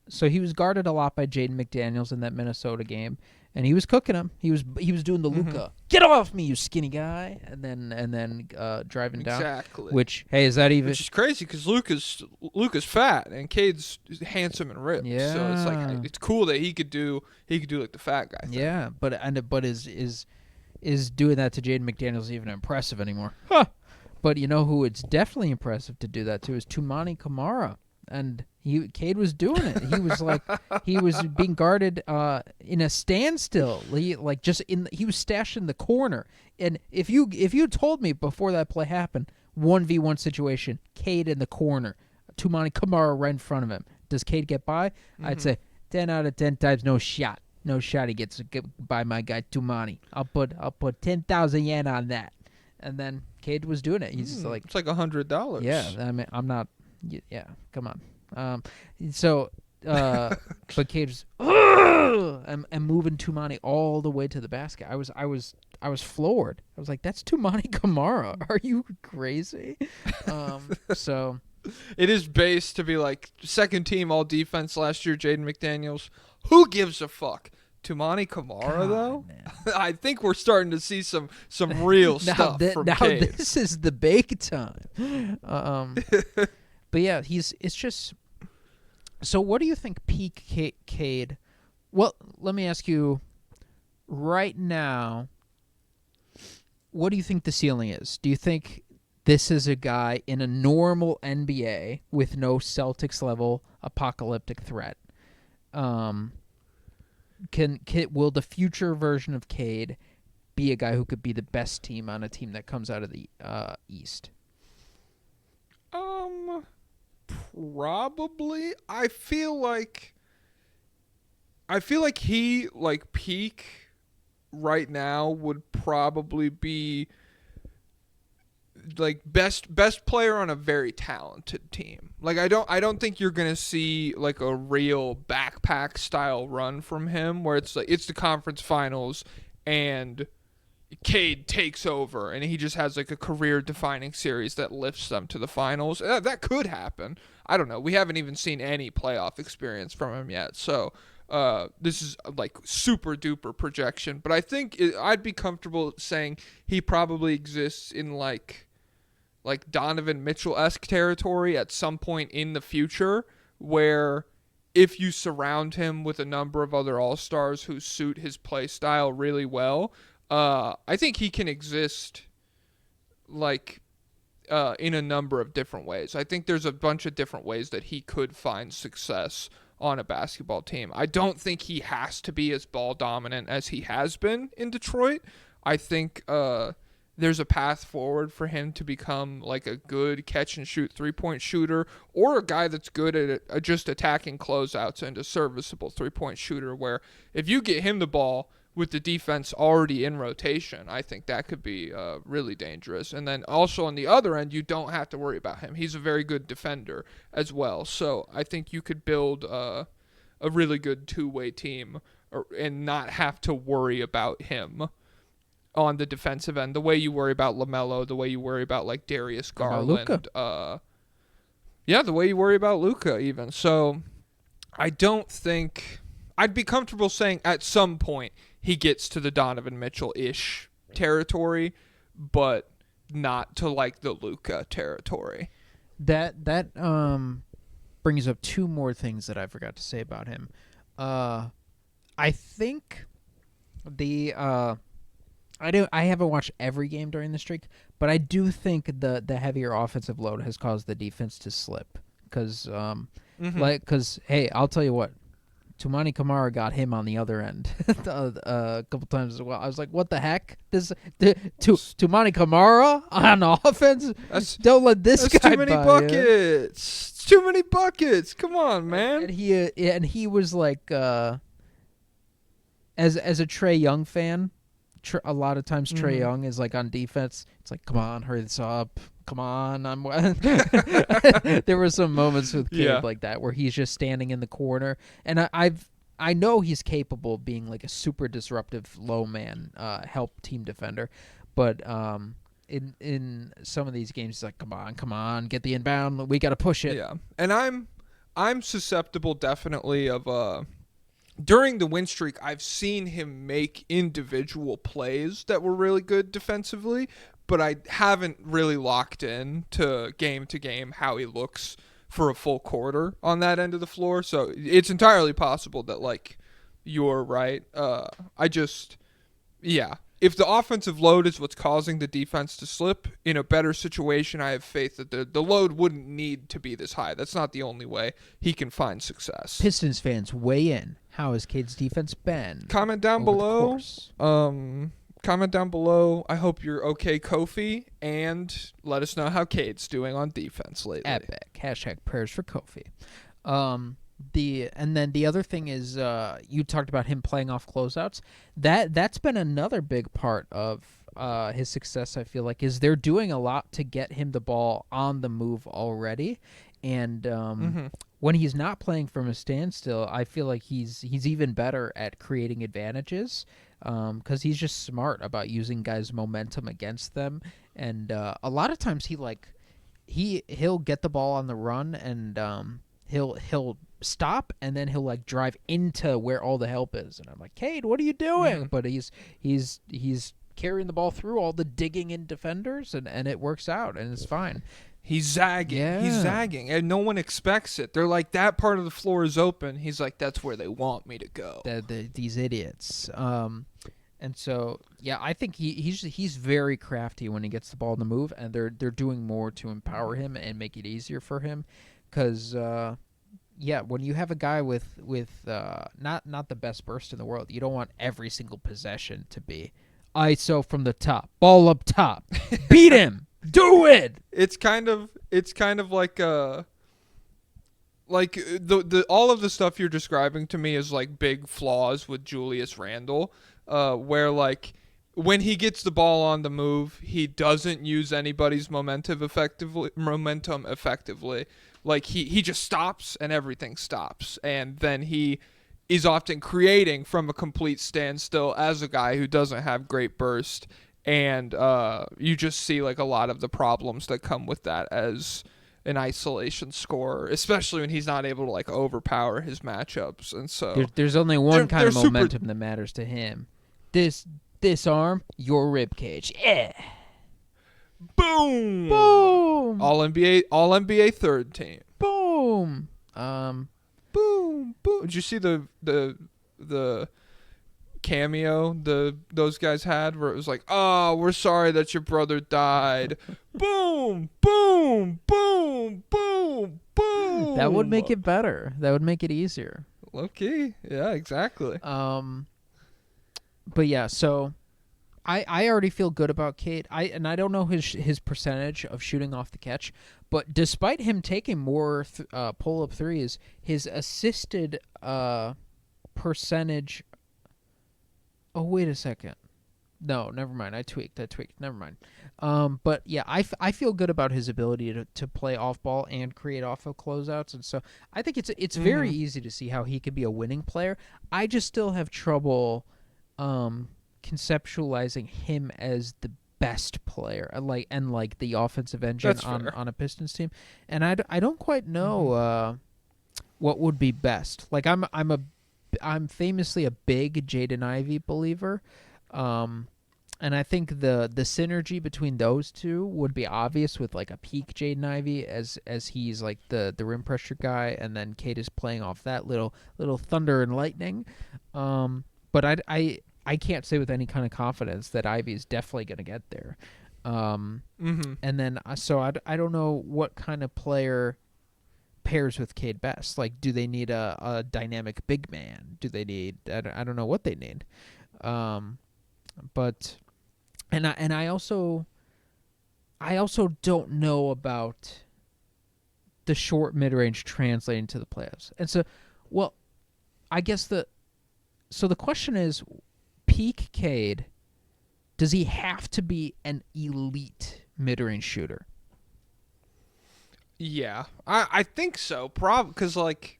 [SPEAKER 4] so he was guarded a lot by Jaden McDaniels in that Minnesota game, and he was cooking him. He was doing the Luka, get off me, you skinny guy, and then driving down.
[SPEAKER 3] Exactly.
[SPEAKER 4] Which, hey, is that even?
[SPEAKER 3] Which is crazy because Luka's fat and Cade's handsome and ripped.
[SPEAKER 4] Yeah.
[SPEAKER 3] So it's like it's cool that he could do like the fat guy thing.
[SPEAKER 4] Yeah, but is doing that to Jaden McDaniels even impressive anymore? Huh. But you know who it's definitely impressive to do that to is Tumani Kamara. and Cade was doing it. He was like, he was being guarded in a standstill. He was stashed in the corner. And if you told me before that play happened, 1v1 situation, Cade in the corner, Tumani Kamara right in front of him. Does Cade get by? I'd say 10 out of 10 times no shot. No shot he gets by my guy Tumani. I'll put 10,000 yen on that. And then Cade was doing it. He's like,
[SPEAKER 3] it's like $100.
[SPEAKER 4] yeah, I mean, I'm not. Yeah, come on. But Cade's and moving Tumani all the way to the basket. I was floored. I was like, that's Tumani Kamara. Are you crazy? So
[SPEAKER 3] it is base to be like second team all defense last year. Jaden McDaniels. Who gives a fuck? Tumani Kamara, though? I think we're starting to see some real stuff from Cade.
[SPEAKER 4] Now this is the bake time. But yeah, it's just... So what do you think peak Cade... Well, let me ask you, right now, what do you think the ceiling is? Do you think this is a guy in a normal NBA with no Celtics-level apocalyptic threat? Will the future version of Cade be a guy who could be the best team on a team that comes out of the East?
[SPEAKER 3] Probably. I feel like he like peak right now would probably be like best player on a very talented team. Like I don't think you're gonna see like a real backpack style run from him where it's like it's the conference finals and Cade takes over and he just has like a career defining series that lifts them to the finals. That could happen. I don't know. We haven't even seen any playoff experience from him yet. So this is like super duper projection, but I think I'd be comfortable saying he probably exists in like Donovan Mitchell-esque territory at some point in the future, where if you surround him with a number of other all-stars who suit his play style really well, I think he can exist like in a number of different ways. I think there's a bunch of different ways that he could find success on a basketball team. I don't think he has to be as ball dominant as he has been in Detroit. I think there's a path forward for him to become like a good catch and shoot 3-point shooter, or a guy that's good at just attacking closeouts and a serviceable 3-point shooter, where if you get him the ball with the defense already in rotation, I think that could be really dangerous. And then also on the other end, you don't have to worry about him. He's a very good defender as well. So I think you could build a really good two-way team and not have to worry about him on the defensive end, the way you worry about LaMelo, the way you worry about like Darius Garland, the way you worry about Luka even. So I don't think I'd be comfortable saying at some point he gets to the Donovan Mitchell-ish territory, but not to like the Luka territory.
[SPEAKER 4] That brings up two more things that I forgot to say about him. I think I haven't watched every game during the streak, but I do think the heavier offensive load has caused the defense to slip. Because hey, I'll tell you what, Tumani Kamara got him on the other end a couple times as well. I was like, what the heck? Tumani Kamara on offense? Don't let this guy
[SPEAKER 3] too many buckets. It's too many buckets. Come on, man.
[SPEAKER 4] And he was like, as a Trae Young fan, a lot of times Trae Young is like on defense. It's like, come on, hurry this up. Come on, there were some moments with Cade like that where he's just standing in the corner, and I know he's capable of being like a super disruptive low man, help team defender, but in some of these games, he's like, come on, get the inbound, we got to push it.
[SPEAKER 3] Yeah, and I'm susceptible definitely of during the win streak, I've seen him make individual plays that were really good defensively, but I haven't really locked in to game how he looks for a full quarter on that end of the floor. So it's entirely possible that like you're right. if the offensive load is what's causing the defense to slip, in a better situation, I have faith that the load wouldn't need to be this high. That's not the only way he can find success.
[SPEAKER 4] Pistons fans, weigh in. How has Cade's defense been?
[SPEAKER 3] Comment down
[SPEAKER 4] over the
[SPEAKER 3] below.
[SPEAKER 4] course?
[SPEAKER 3] Comment down below. I hope you're okay, Kofi, and let us know how Cade's doing on defense lately.
[SPEAKER 4] Epic. Hashtag prayers for Kofi. And then the other thing is, you talked about him playing off closeouts. That's been another big part of his success. I feel like is they're doing a lot to get him the ball on the move already, and when he's not playing from a standstill, I feel like he's even better at creating advantages, because he's just smart about using guys' momentum against them, and a lot of times he'll get the ball on the run and he'll stop and then he'll like drive into where all the help is, and I'm like, Cade, what are you doing? But he's carrying the ball through all the digging in defenders, and it works out and it's fine.
[SPEAKER 3] He's zagging.
[SPEAKER 4] Yeah.
[SPEAKER 3] He's zagging, and no one expects it. They're like, that part of the floor is open. He's like, that's where they want me to go.
[SPEAKER 4] These idiots. And so yeah, I think he's very crafty when he gets the ball in the move, and they're doing more to empower him and make it easier for him, because yeah, when you have a guy with not the best burst in the world, you don't want every single possession to be ISO from the top, ball up top, beat him, do it.
[SPEAKER 3] It's kind of like the all of the stuff you're describing to me is like big flaws with Julius Randle, where like when he gets the ball on the move, he doesn't use anybody's momentum effectively. Like he just stops and everything stops, and then he is often creating from a complete standstill as a guy who doesn't have great burst, and you just see like a lot of the problems that come with that as an isolation scorer, especially when he's not able to like overpower his matchups. And so
[SPEAKER 4] there's only one kind of
[SPEAKER 3] super
[SPEAKER 4] momentum that matters to him. This arm, your rib cage. Yeah.
[SPEAKER 3] Boom!
[SPEAKER 4] Boom!
[SPEAKER 3] All NBA third team.
[SPEAKER 4] Boom!
[SPEAKER 3] Boom! Boom! Did you see the cameo those guys had where it was like, oh, we're sorry that your brother died. Boom! Boom! Boom! Boom! Boom!
[SPEAKER 4] That would make it better. That would make it easier.
[SPEAKER 3] Low key. Yeah, exactly.
[SPEAKER 4] But yeah, so I already feel good about Cade. I don't know his percentage of shooting off the catch, but despite him taking more pull-up threes, his assisted percentage. Oh, wait a second. No, never mind. I tweaked. Never mind. But yeah, I feel good about his ability to play off ball and create off of closeouts, and so I think it's very easy to see how he could be a winning player. I just still have trouble conceptualizing him as the best player, like the offensive engine on a Pistons team, and I don't quite know what would be best. Like I'm famously a big Jaden Ivey believer, and I think the synergy between those two would be obvious with like a peak Jaden Ivey as he's like the rim pressure guy, and then Cade is playing off that little thunder and lightning. But I can't say with any kind of confidence that Ivy is definitely going to get there. And then so I don't know what kind of player pairs with Cade best. Like, do they need a dynamic big man? Do they need I don't know what they need. But I also don't know about the short mid-range translating to the playoffs. And so, well, I guess the question is, peak Cade, does he have to be an elite mid-range shooter?
[SPEAKER 3] Yeah, I think so. Because like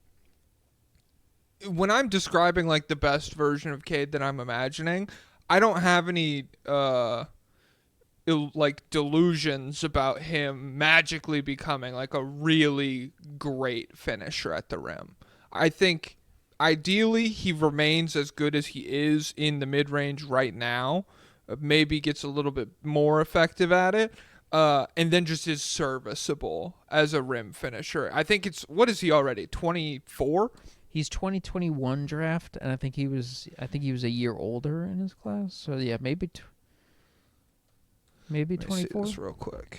[SPEAKER 3] when I'm describing like the best version of Cade that I'm imagining, I don't have any like delusions about him magically becoming like a really great finisher at the rim. I think ideally he remains as good as he is in the mid-range right now, maybe gets a little bit more effective at it, and then just is serviceable as a rim finisher. I think what is he already, 24?
[SPEAKER 4] He's 2021 draft, and I think he was a year older in his class. So yeah, maybe maybe
[SPEAKER 3] Let me see
[SPEAKER 4] 24.
[SPEAKER 3] this real quick.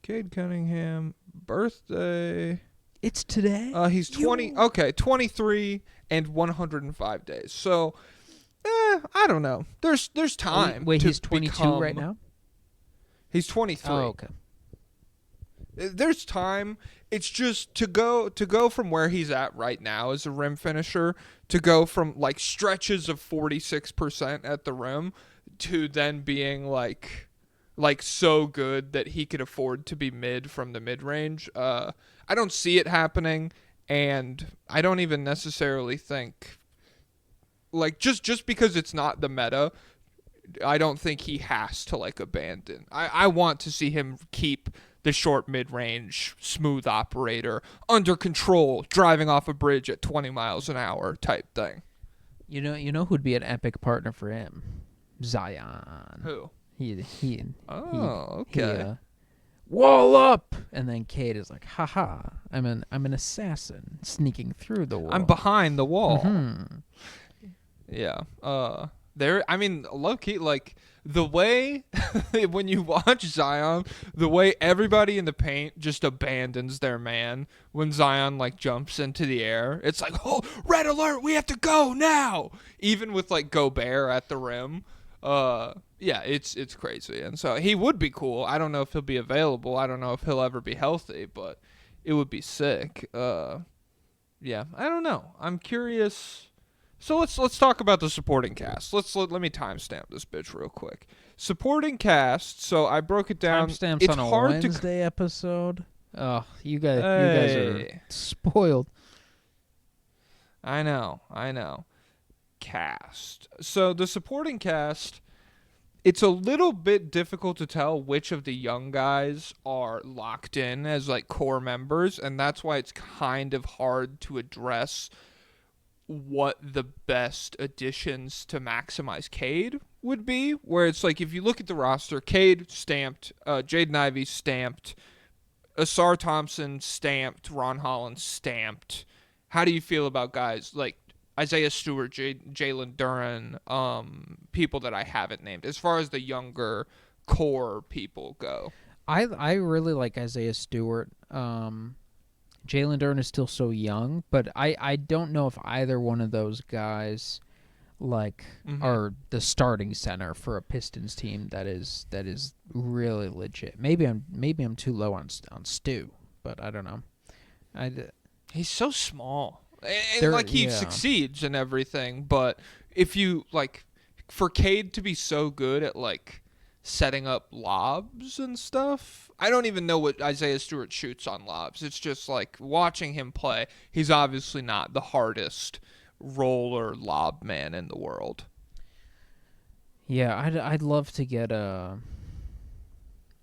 [SPEAKER 3] Cade Cunningham, birthday.
[SPEAKER 4] It's today.
[SPEAKER 3] He's 20. Okay, 23 and 105 days. So, I don't know. There's time.
[SPEAKER 4] Wait,
[SPEAKER 3] to
[SPEAKER 4] he's 22 right now.
[SPEAKER 3] He's 23.
[SPEAKER 4] Oh, okay.
[SPEAKER 3] There's time. It's just to go from where he's at right now as a rim finisher, to go from like stretches of 46% at the rim to then being like so good that he could afford to be mid from the mid range. I don't see it happening, and I don't even necessarily think like just because it's not the meta, I don't think he has to like abandon. I want to see him keep the short mid-range smooth operator under control, driving off a bridge at 20 miles an hour type thing.
[SPEAKER 4] You know who'd be an epic partner for him? Zion.
[SPEAKER 3] Who?
[SPEAKER 4] Okay. Wall up, and then Cade is like, "Haha, I'm an assassin sneaking through the wall.
[SPEAKER 3] I'm behind the wall."
[SPEAKER 4] Mm-hmm.
[SPEAKER 3] Yeah. I mean, low key, like the way when you watch Zion, the way everybody in the paint just abandons their man when Zion like jumps into the air. It's like, oh, red alert, we have to go now. Even with like Gobert at the rim. Yeah, it's crazy. And so he would be cool. I don't know if he'll be available. I don't know if he'll ever be healthy, but it would be sick. Yeah, I don't know. I'm curious. So let's talk about the supporting cast. Let me timestamp this bitch real quick. Supporting cast. So I broke it down.
[SPEAKER 4] Timestamps
[SPEAKER 3] It's
[SPEAKER 4] on a
[SPEAKER 3] hard
[SPEAKER 4] Wednesday episode. Oh, you guys are spoiled.
[SPEAKER 3] I know. Cast. So the supporting cast, it's a little bit difficult to tell which of the young guys are locked in as like core members, and that's why it's kind of hard to address what the best additions to maximize Cade would be. Where it's like, if you look at the roster, Cade stamped, Jaden Ivey stamped, Asar Thompson stamped, Ron Holland stamped. How do you feel about guys like Isaiah Stewart, Jalen Duren, people that I haven't named, as far as the younger core people go?
[SPEAKER 4] I really like Isaiah Stewart. Jalen Duren is still so young, but I don't know if either one of those guys are the starting center for a Pistons team that is really legit. Maybe I'm too low on Stu, but I don't know.
[SPEAKER 3] He's so small. And like he succeeds and everything, but if you like for Cade to be so good at like setting up lobs and stuff, I don't even know what Isaiah Stewart shoots on lobs. It's just like watching him play, he's obviously not the hardest roller lob man in the world.
[SPEAKER 4] Yeah, I'd love to get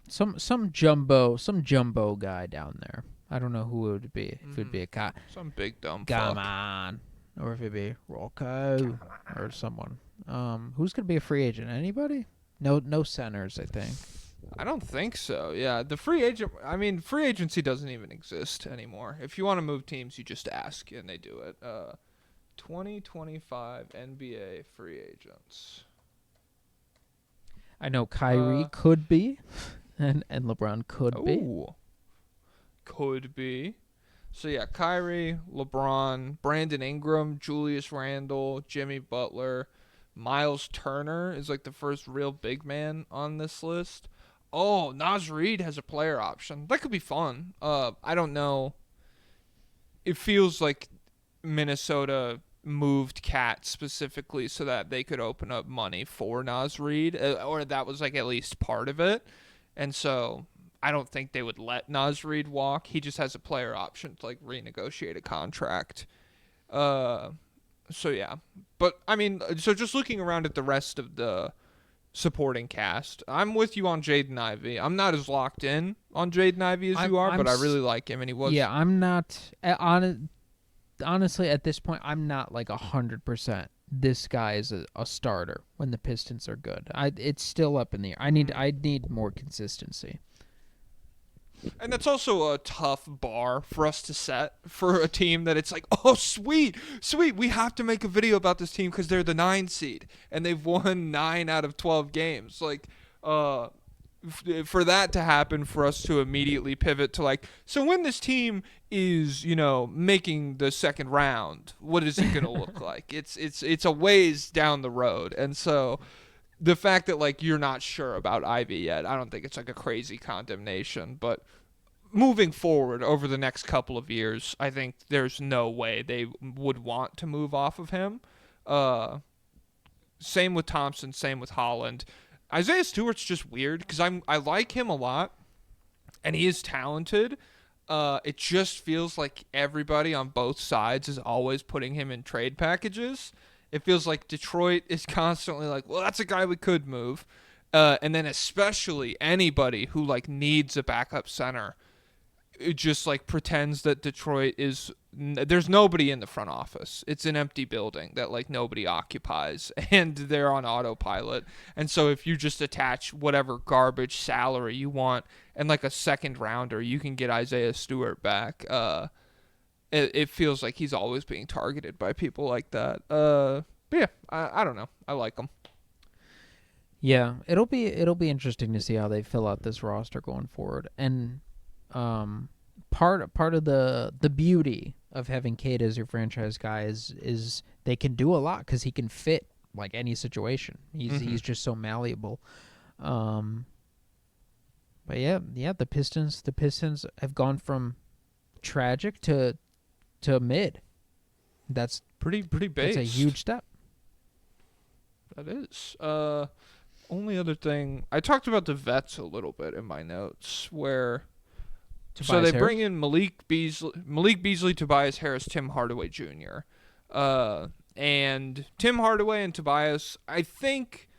[SPEAKER 4] some jumbo guy down there. I don't know who it would be. If it would be a guy,
[SPEAKER 3] Some big dumb
[SPEAKER 4] come
[SPEAKER 3] fuck.
[SPEAKER 4] on, or if it'd be Rocco or someone. Who's gonna be a free agent? Anybody? No centers, I think.
[SPEAKER 3] I don't think so. Yeah, the free agency doesn't even exist anymore. If you want to move teams, you just ask and they do it. 2025 NBA free agents.
[SPEAKER 4] I know Kyrie could be, and LeBron could be.
[SPEAKER 3] Could be. So yeah, Kyrie, LeBron, Brandon Ingram, Julius Randle, Jimmy Butler, Miles Turner is like the first real big man on this list. Oh, Naz Reid has a player option. That could be fun. I don't know. It feels like Minnesota moved Cat specifically so that they could open up money for Naz Reid, or that was like at least part of it. And so I don't think they would let Naz Reid walk. He just has a player option to like renegotiate a contract. So yeah, but I mean, so just looking around at the rest of the supporting cast, I'm with you on Jaden Ivey. I'm not as locked in on Jaden Ivey as you are, but I really like him, and he was.
[SPEAKER 4] Yeah, I'm not. Honestly, at this point, I'm not like 100%. This guy is a starter when the Pistons are good. It's still up in the air. I need more consistency.
[SPEAKER 3] And that's also a tough bar for us to set for a team that it's like, oh, sweet, we have to make a video about this team because they're the 9 seed and they've won 9 out of 12 games. Like, for that to happen, for us to immediately pivot to like, so when this team is, making the second round, what is it going to look like? It's a ways down the road. And so the fact that like you're not sure about Ivy yet, I don't think it's like a crazy condemnation, but moving forward over the next couple of years, I think there's no way they would want to move off of him. Same with Thompson, same with Holland. Isaiah Stewart's just weird because I like him a lot, and he is talented. It just feels like everybody on both sides is always putting him in trade packages. It feels like Detroit is constantly like, well, that's a guy we could move. And then especially anybody who like needs a backup center, it just like pretends that Detroit is there's nobody in the front office. It's an empty building that like nobody occupies and they're on autopilot. And so if you just attach whatever garbage salary you want and like a second rounder, you can get Isaiah Stewart back. It feels like he's always being targeted by people like that. But yeah, I don't know. I like him.
[SPEAKER 4] Yeah, it'll be interesting to see how they fill out this roster going forward. And part of the beauty of having Cade as your franchise guy is they can do a lot because he can fit like any situation. He's just so malleable. But yeah, the Pistons have gone from tragic to mid. That's
[SPEAKER 3] pretty base.
[SPEAKER 4] That's a huge step.
[SPEAKER 3] That is. Only other thing, I talked about the vets a little bit in my notes where.
[SPEAKER 4] Tobias
[SPEAKER 3] So they
[SPEAKER 4] Harris?
[SPEAKER 3] bring in Malik Beasley, Tobias Harris, Tim Hardaway Jr. And Tim Hardaway and Tobias, I think,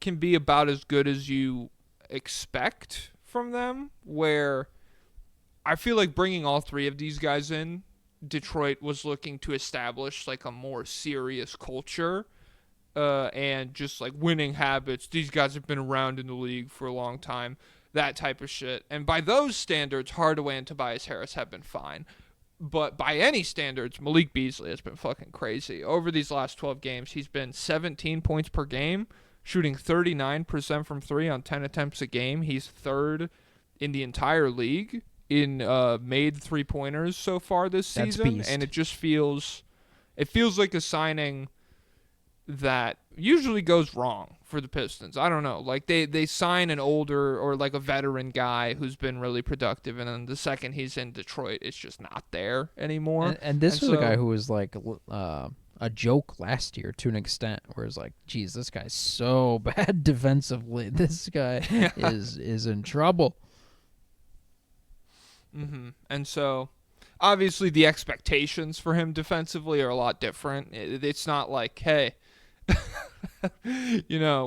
[SPEAKER 3] can be about as good as you expect from them, where I feel like bringing all three of these guys in, Detroit was looking to establish like a more serious culture and just like winning habits. These guys have been around in the league for a long time. That type of shit. And by those standards, Hardaway and Tobias Harris have been fine. But by any standards, Malik Beasley has been fucking crazy. Over these last 12 games, he's been 17 points per game, shooting 39% from 3 on 10 attempts a game. He's third in the entire league in made three-pointers so far this season.
[SPEAKER 4] Beast.
[SPEAKER 3] And it feels like a signing that usually goes wrong for the Pistons. I don't know. Like they sign an older or like a veteran guy who's been really productive, and then the second he's in Detroit, it's just not there anymore.
[SPEAKER 4] And this was a guy who was like a joke last year to an extent, where it's like, geez, this guy's so bad defensively. This guy is in trouble.
[SPEAKER 3] And so obviously the expectations for him defensively are a lot different. It's not like, hey,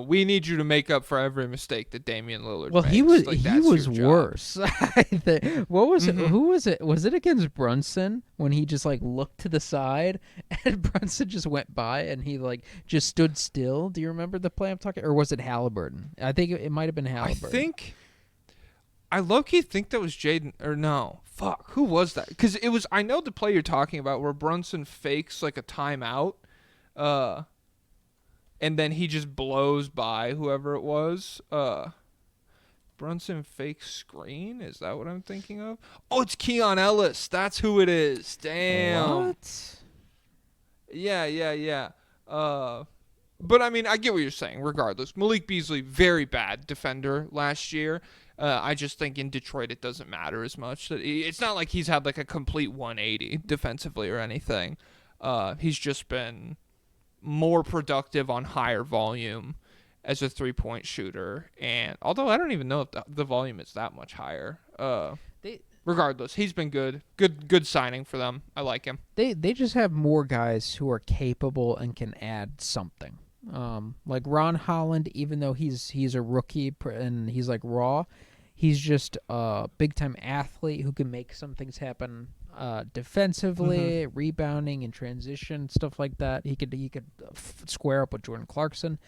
[SPEAKER 3] we need you to make up for every mistake that Damian Lillard makes.
[SPEAKER 4] He was
[SPEAKER 3] like,
[SPEAKER 4] he was worse. I think. What was it? Who was it? Was it against Brunson when he just like looked to the side and Brunson just went by and he like just stood still? Do you remember the play I'm talking? Or was it Halliburton? I think it might have been Halliburton.
[SPEAKER 3] I low-key think that was Jaden, or no. Fuck, who was that? Because it was, I know the play you're talking about where Brunson fakes like a timeout, and then he just blows by whoever it was. Brunson fake screen? Is that what I'm thinking of? Oh, it's Keon Ellis. That's who it is. Damn.
[SPEAKER 4] What?
[SPEAKER 3] Yeah. But, I mean, I get what you're saying, regardless. Malik Beasley, very bad defender last year. I just think in Detroit it doesn't matter as much. It's not like he's had like a complete 180 defensively or anything. He's just been more productive on higher volume as a three-point shooter. And although I don't even know if the volume is that much higher. Regardless, he's been good. Good signing for them. I like him.
[SPEAKER 4] They just have more guys who are capable and can add something. Like Ron Holland, even though he's a rookie and he's like raw, he's just a big-time athlete who can make some things happen defensively, rebounding and transition, stuff like that. He could square up with Jordan Clarkson.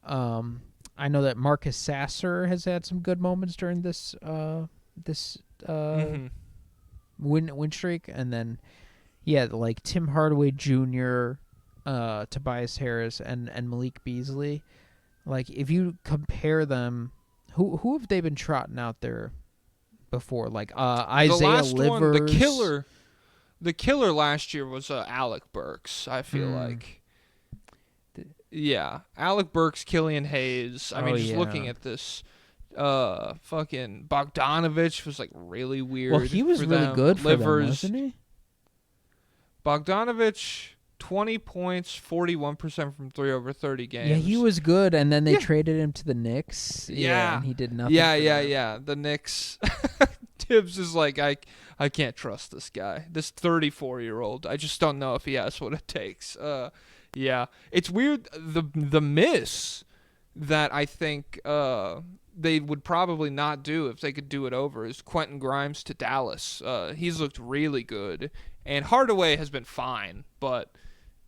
[SPEAKER 4] I know that Marcus Sasser has had some good moments during this this
[SPEAKER 3] Mm-hmm.
[SPEAKER 4] win streak, and then like Tim Hardaway Jr., Tobias Harris, and Malik Beasley. Like if you compare them, who have they been trotting out there before? Like Isaiah
[SPEAKER 3] The last
[SPEAKER 4] Livers.
[SPEAKER 3] one, the killer last year was Alec Burks. I feel like. Yeah, Alec Burks, Killian Hayes. I mean, just looking at this, fucking Bogdanovich was like really weird.
[SPEAKER 4] Well, he was
[SPEAKER 3] for
[SPEAKER 4] really
[SPEAKER 3] them.
[SPEAKER 4] good for
[SPEAKER 3] Livers.
[SPEAKER 4] them, wasn't he?
[SPEAKER 3] Bogdanovich, 20 points, 41% from 3 over 30 games.
[SPEAKER 4] Yeah, he was good, and then they traded him to the Knicks.
[SPEAKER 3] Yeah.
[SPEAKER 4] And he did nothing.
[SPEAKER 3] Yeah. The Knicks. Tibbs is like, I can't trust this guy. This 34-year-old. I just don't know if he has what it takes. Yeah. It's weird. The miss that I think they would probably not do if they could do it over is Quentin Grimes to Dallas. He's looked really good. And Hardaway has been fine, but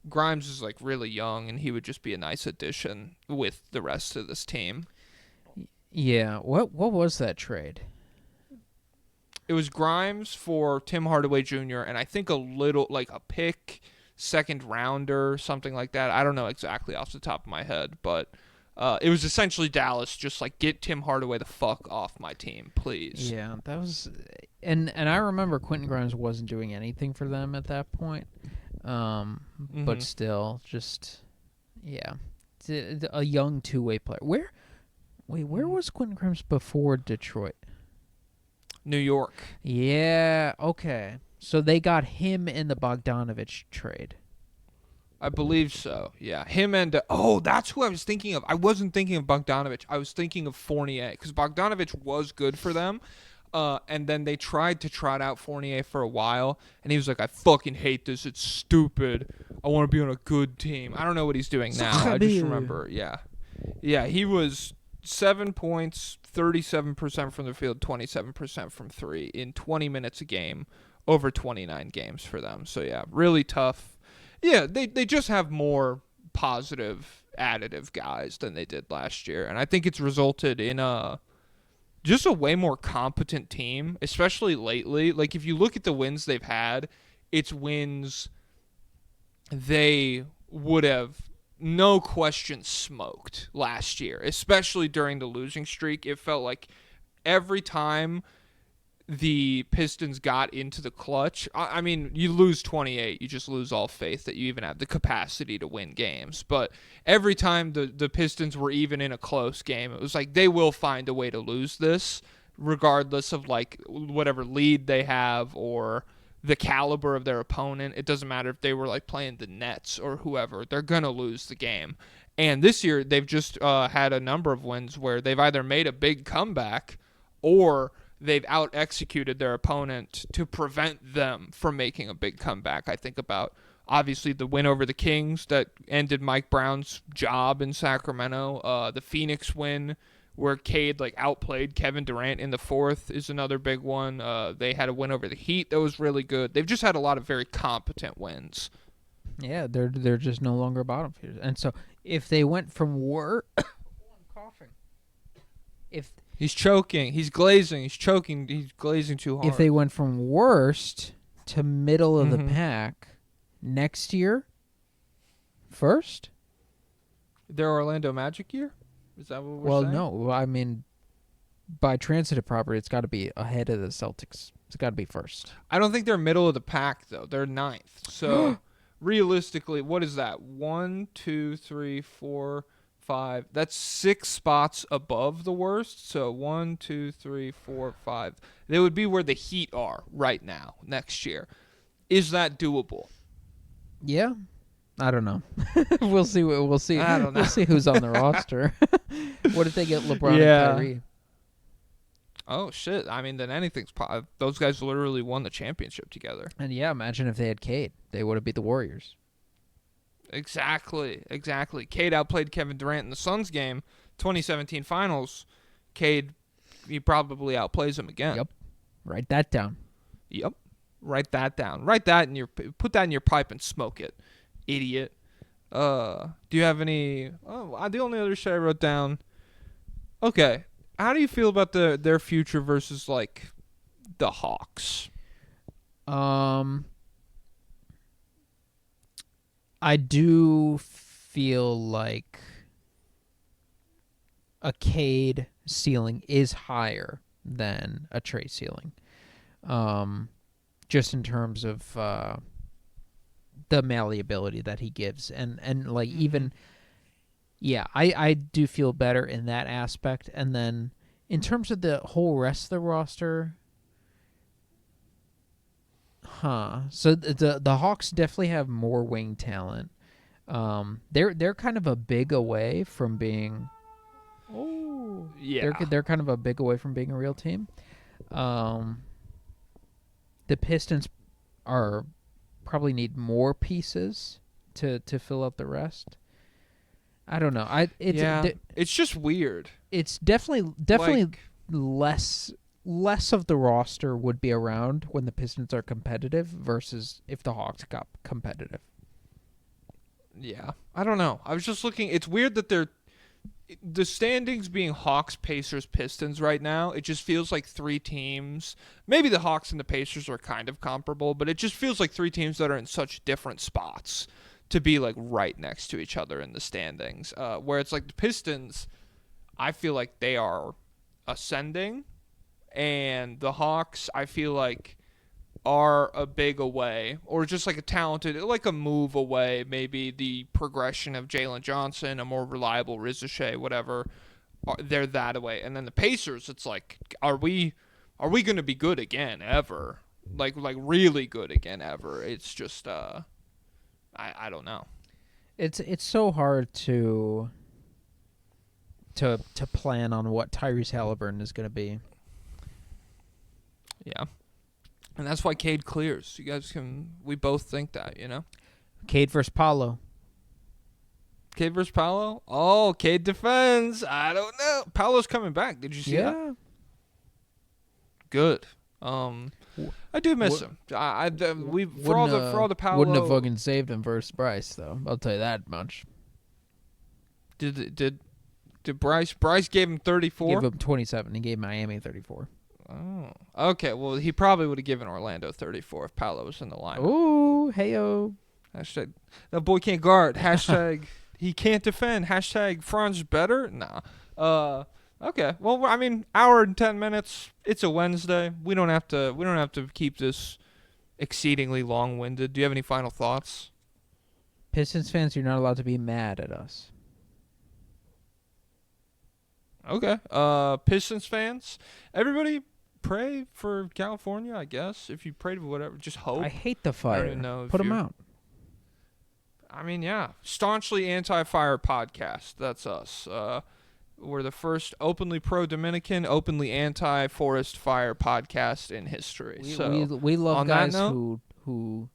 [SPEAKER 3] Grimes is like really young, and he would just be a nice addition with the rest of this team.
[SPEAKER 4] Yeah. What was that trade?
[SPEAKER 3] It was Grimes for Tim Hardaway Jr. and I think a little like a pick, second rounder, something like that. I don't know exactly off the top of my head, but it was essentially Dallas just like, get Tim Hardaway the fuck off my team, please.
[SPEAKER 4] Yeah, that was, and I remember Quentin Grimes wasn't doing anything for them at that point, but still, just a young two-way player. Where was Quentin Grimes before Detroit?
[SPEAKER 3] New York.
[SPEAKER 4] Yeah, okay. So they got him in the Bogdanovich trade.
[SPEAKER 3] I believe so. Yeah, him and that's who I was thinking of. I wasn't thinking of Bogdanovich. I was thinking of Fournier because Bogdanovich was good for them, and then they tried to trot out Fournier for a while, and he was like, "I fucking hate this. It's stupid. I want to be on a good team." I don't know what he's doing now. I just remember, yeah, he was 7 points, 37% from the field, 27% from 3 in 20 minutes a game, over 29 games for them. So yeah, really tough. Yeah, they just have more positive, additive guys than they did last year. And I think it's resulted in just a way more competent team, especially lately. Like, if you look at the wins they've had, it's wins they would have, no question, smoked last year, especially during the losing streak. It felt like every time the Pistons got into the clutch, I mean, you lose 28, you just lose all faith that you even have the capacity to win games. But every time the Pistons were even in a close game, it was like, they will find a way to lose this, regardless of like whatever lead they have or the caliber of their opponent. It doesn't matter if they were like playing the Nets or whoever, they're gonna lose the game. And this year they've just had a number of wins where they've either made a big comeback or they've out-executed their opponent to prevent them from making a big comeback. I think about, obviously, the win over the Kings that ended Mike Brown's job in Sacramento. The Phoenix win where Cade outplayed Kevin Durant in the fourth is another big one. They had a win over the Heat that was really good. They've just had a lot of very competent wins.
[SPEAKER 4] Yeah, they're just no longer bottom feeders. And so if they went from I'm coughing.
[SPEAKER 3] He's choking. He's glazing. He's choking. He's glazing too hard.
[SPEAKER 4] If they went from worst to middle of the pack next year, first?
[SPEAKER 3] Their Orlando Magic year? Is that what we're saying?
[SPEAKER 4] Well, no. I mean, by transitive property, it's got to be ahead of the Celtics. It's got to be first.
[SPEAKER 3] I don't think they're middle of the pack, though. They're ninth. So, realistically, what is that? 1, 2, 3, 4, 5. That's 6 spots above the worst. So 1, 2, 3, 4, 5. They would be where the Heat are right now next year. Is that doable?
[SPEAKER 4] Yeah. I don't know. We'll see. We'll see.
[SPEAKER 3] I don't know.
[SPEAKER 4] We'll see who's on the roster. What if they get LeBron and Kyrie?
[SPEAKER 3] Oh shit! I mean, then anything's possible. Those guys literally won the championship together.
[SPEAKER 4] And yeah, imagine if they had Cade. They would have beat the Warriors.
[SPEAKER 3] Exactly. Cade outplayed Kevin Durant in the Suns game, 2017 Finals. Cade, he probably outplays him again.
[SPEAKER 4] Yep. Write that down.
[SPEAKER 3] Yep. Write that down. Put that in your pipe and smoke it, idiot. Do you have any? Oh, the only other shit I wrote down. Okay, how do you feel about their future versus the Hawks?
[SPEAKER 4] I do feel like a Cade ceiling is higher than a Trey ceiling. Just in terms of the malleability that he gives, and like even, yeah, I do feel better in that aspect. And then in terms of the whole rest of the roster, so the Hawks definitely have more wing talent. They're kind of a big away from being. Oh,
[SPEAKER 3] Yeah.
[SPEAKER 4] They're kind of a big away from being a real team. The Pistons are probably need more pieces to fill out the rest. I don't know.
[SPEAKER 3] It's just weird.
[SPEAKER 4] It's definitely
[SPEAKER 3] Like,
[SPEAKER 4] less of the roster would be around when the Pistons are competitive versus if the Hawks got competitive.
[SPEAKER 3] yeah. I don't know. I was just looking. It's weird that the standings being Hawks, Pacers, Pistons right now. It just feels like three teams. Maybe the Hawks and the Pacers are kind of comparable, but it just feels like three teams that are in such different spots to be like right next to each other in the standings. Where it's like the Pistons, I feel like they are ascending, and the Hawks, I feel like, are a big away, or just like a talented, like a move away, maybe the progression of Jalen Johnson, a more reliable Rizachet, whatever, they're that away. And then the Pacers, it's like, are we going to be good again ever? Like really good again ever? It's just, I don't know.
[SPEAKER 4] It's so hard to plan on what Tyrese Halliburton is going to be.
[SPEAKER 3] Yeah. And that's why Cade clears. We both think that,
[SPEAKER 4] Cade versus Pablo.
[SPEAKER 3] Cade versus Pablo? Oh, Cade defends. I don't know. Pablo's coming back. Did you see that? Good. I do miss him. For all the Pablo.
[SPEAKER 4] Wouldn't have fucking saved him versus Bryce, though. I'll tell you that much.
[SPEAKER 3] Did Bryce gave him 34?
[SPEAKER 4] Gave him 27. He gave Miami 34.
[SPEAKER 3] Oh, okay. Well, he probably would have given Orlando 34 if Paolo was in the lineup.
[SPEAKER 4] Ooh, heyo.
[SPEAKER 3] Hashtag that boy can't guard. Hashtag he can't defend. Hashtag Franz better. Nah. Okay. Well, I mean, hour and 10 minutes. It's a Wednesday. We don't have to keep this exceedingly long-winded. Do you have any final thoughts?
[SPEAKER 4] Pistons fans, you're not allowed to be mad at us.
[SPEAKER 3] Okay. Pistons fans, everybody pray for California, I guess. If you pray for whatever, just hope.
[SPEAKER 4] I hate the fire.
[SPEAKER 3] I don't even know.
[SPEAKER 4] Put them out.
[SPEAKER 3] I mean, yeah. Staunchly anti-fire podcast. That's us. We're the first openly pro-Dominican, openly anti-forest fire podcast in history.
[SPEAKER 4] We love guys
[SPEAKER 3] note,
[SPEAKER 4] who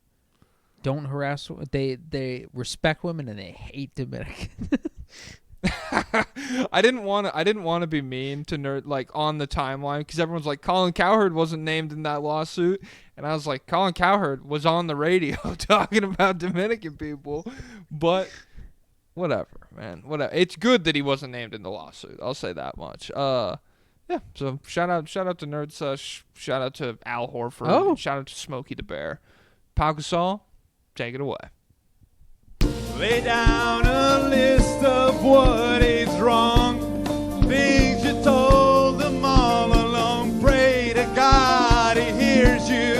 [SPEAKER 4] don't harass. They respect women and they hate Dominican.
[SPEAKER 3] I didn't want to be mean to nerd like on the timeline because everyone's like Colin Cowherd wasn't named in that lawsuit, and I was like Colin Cowherd was on the radio talking about Dominican people, but whatever, man, whatever. It's good that he wasn't named in the lawsuit. I'll say that much. Yeah. So shout out to Nerd Sush. Shout out to Al Horford.
[SPEAKER 4] Oh.
[SPEAKER 3] Shout out to Smokey the Bear. Pau Gasol, take it away.
[SPEAKER 2] Lay down a list of what is wrong, things you told them all along. Pray to God he hears you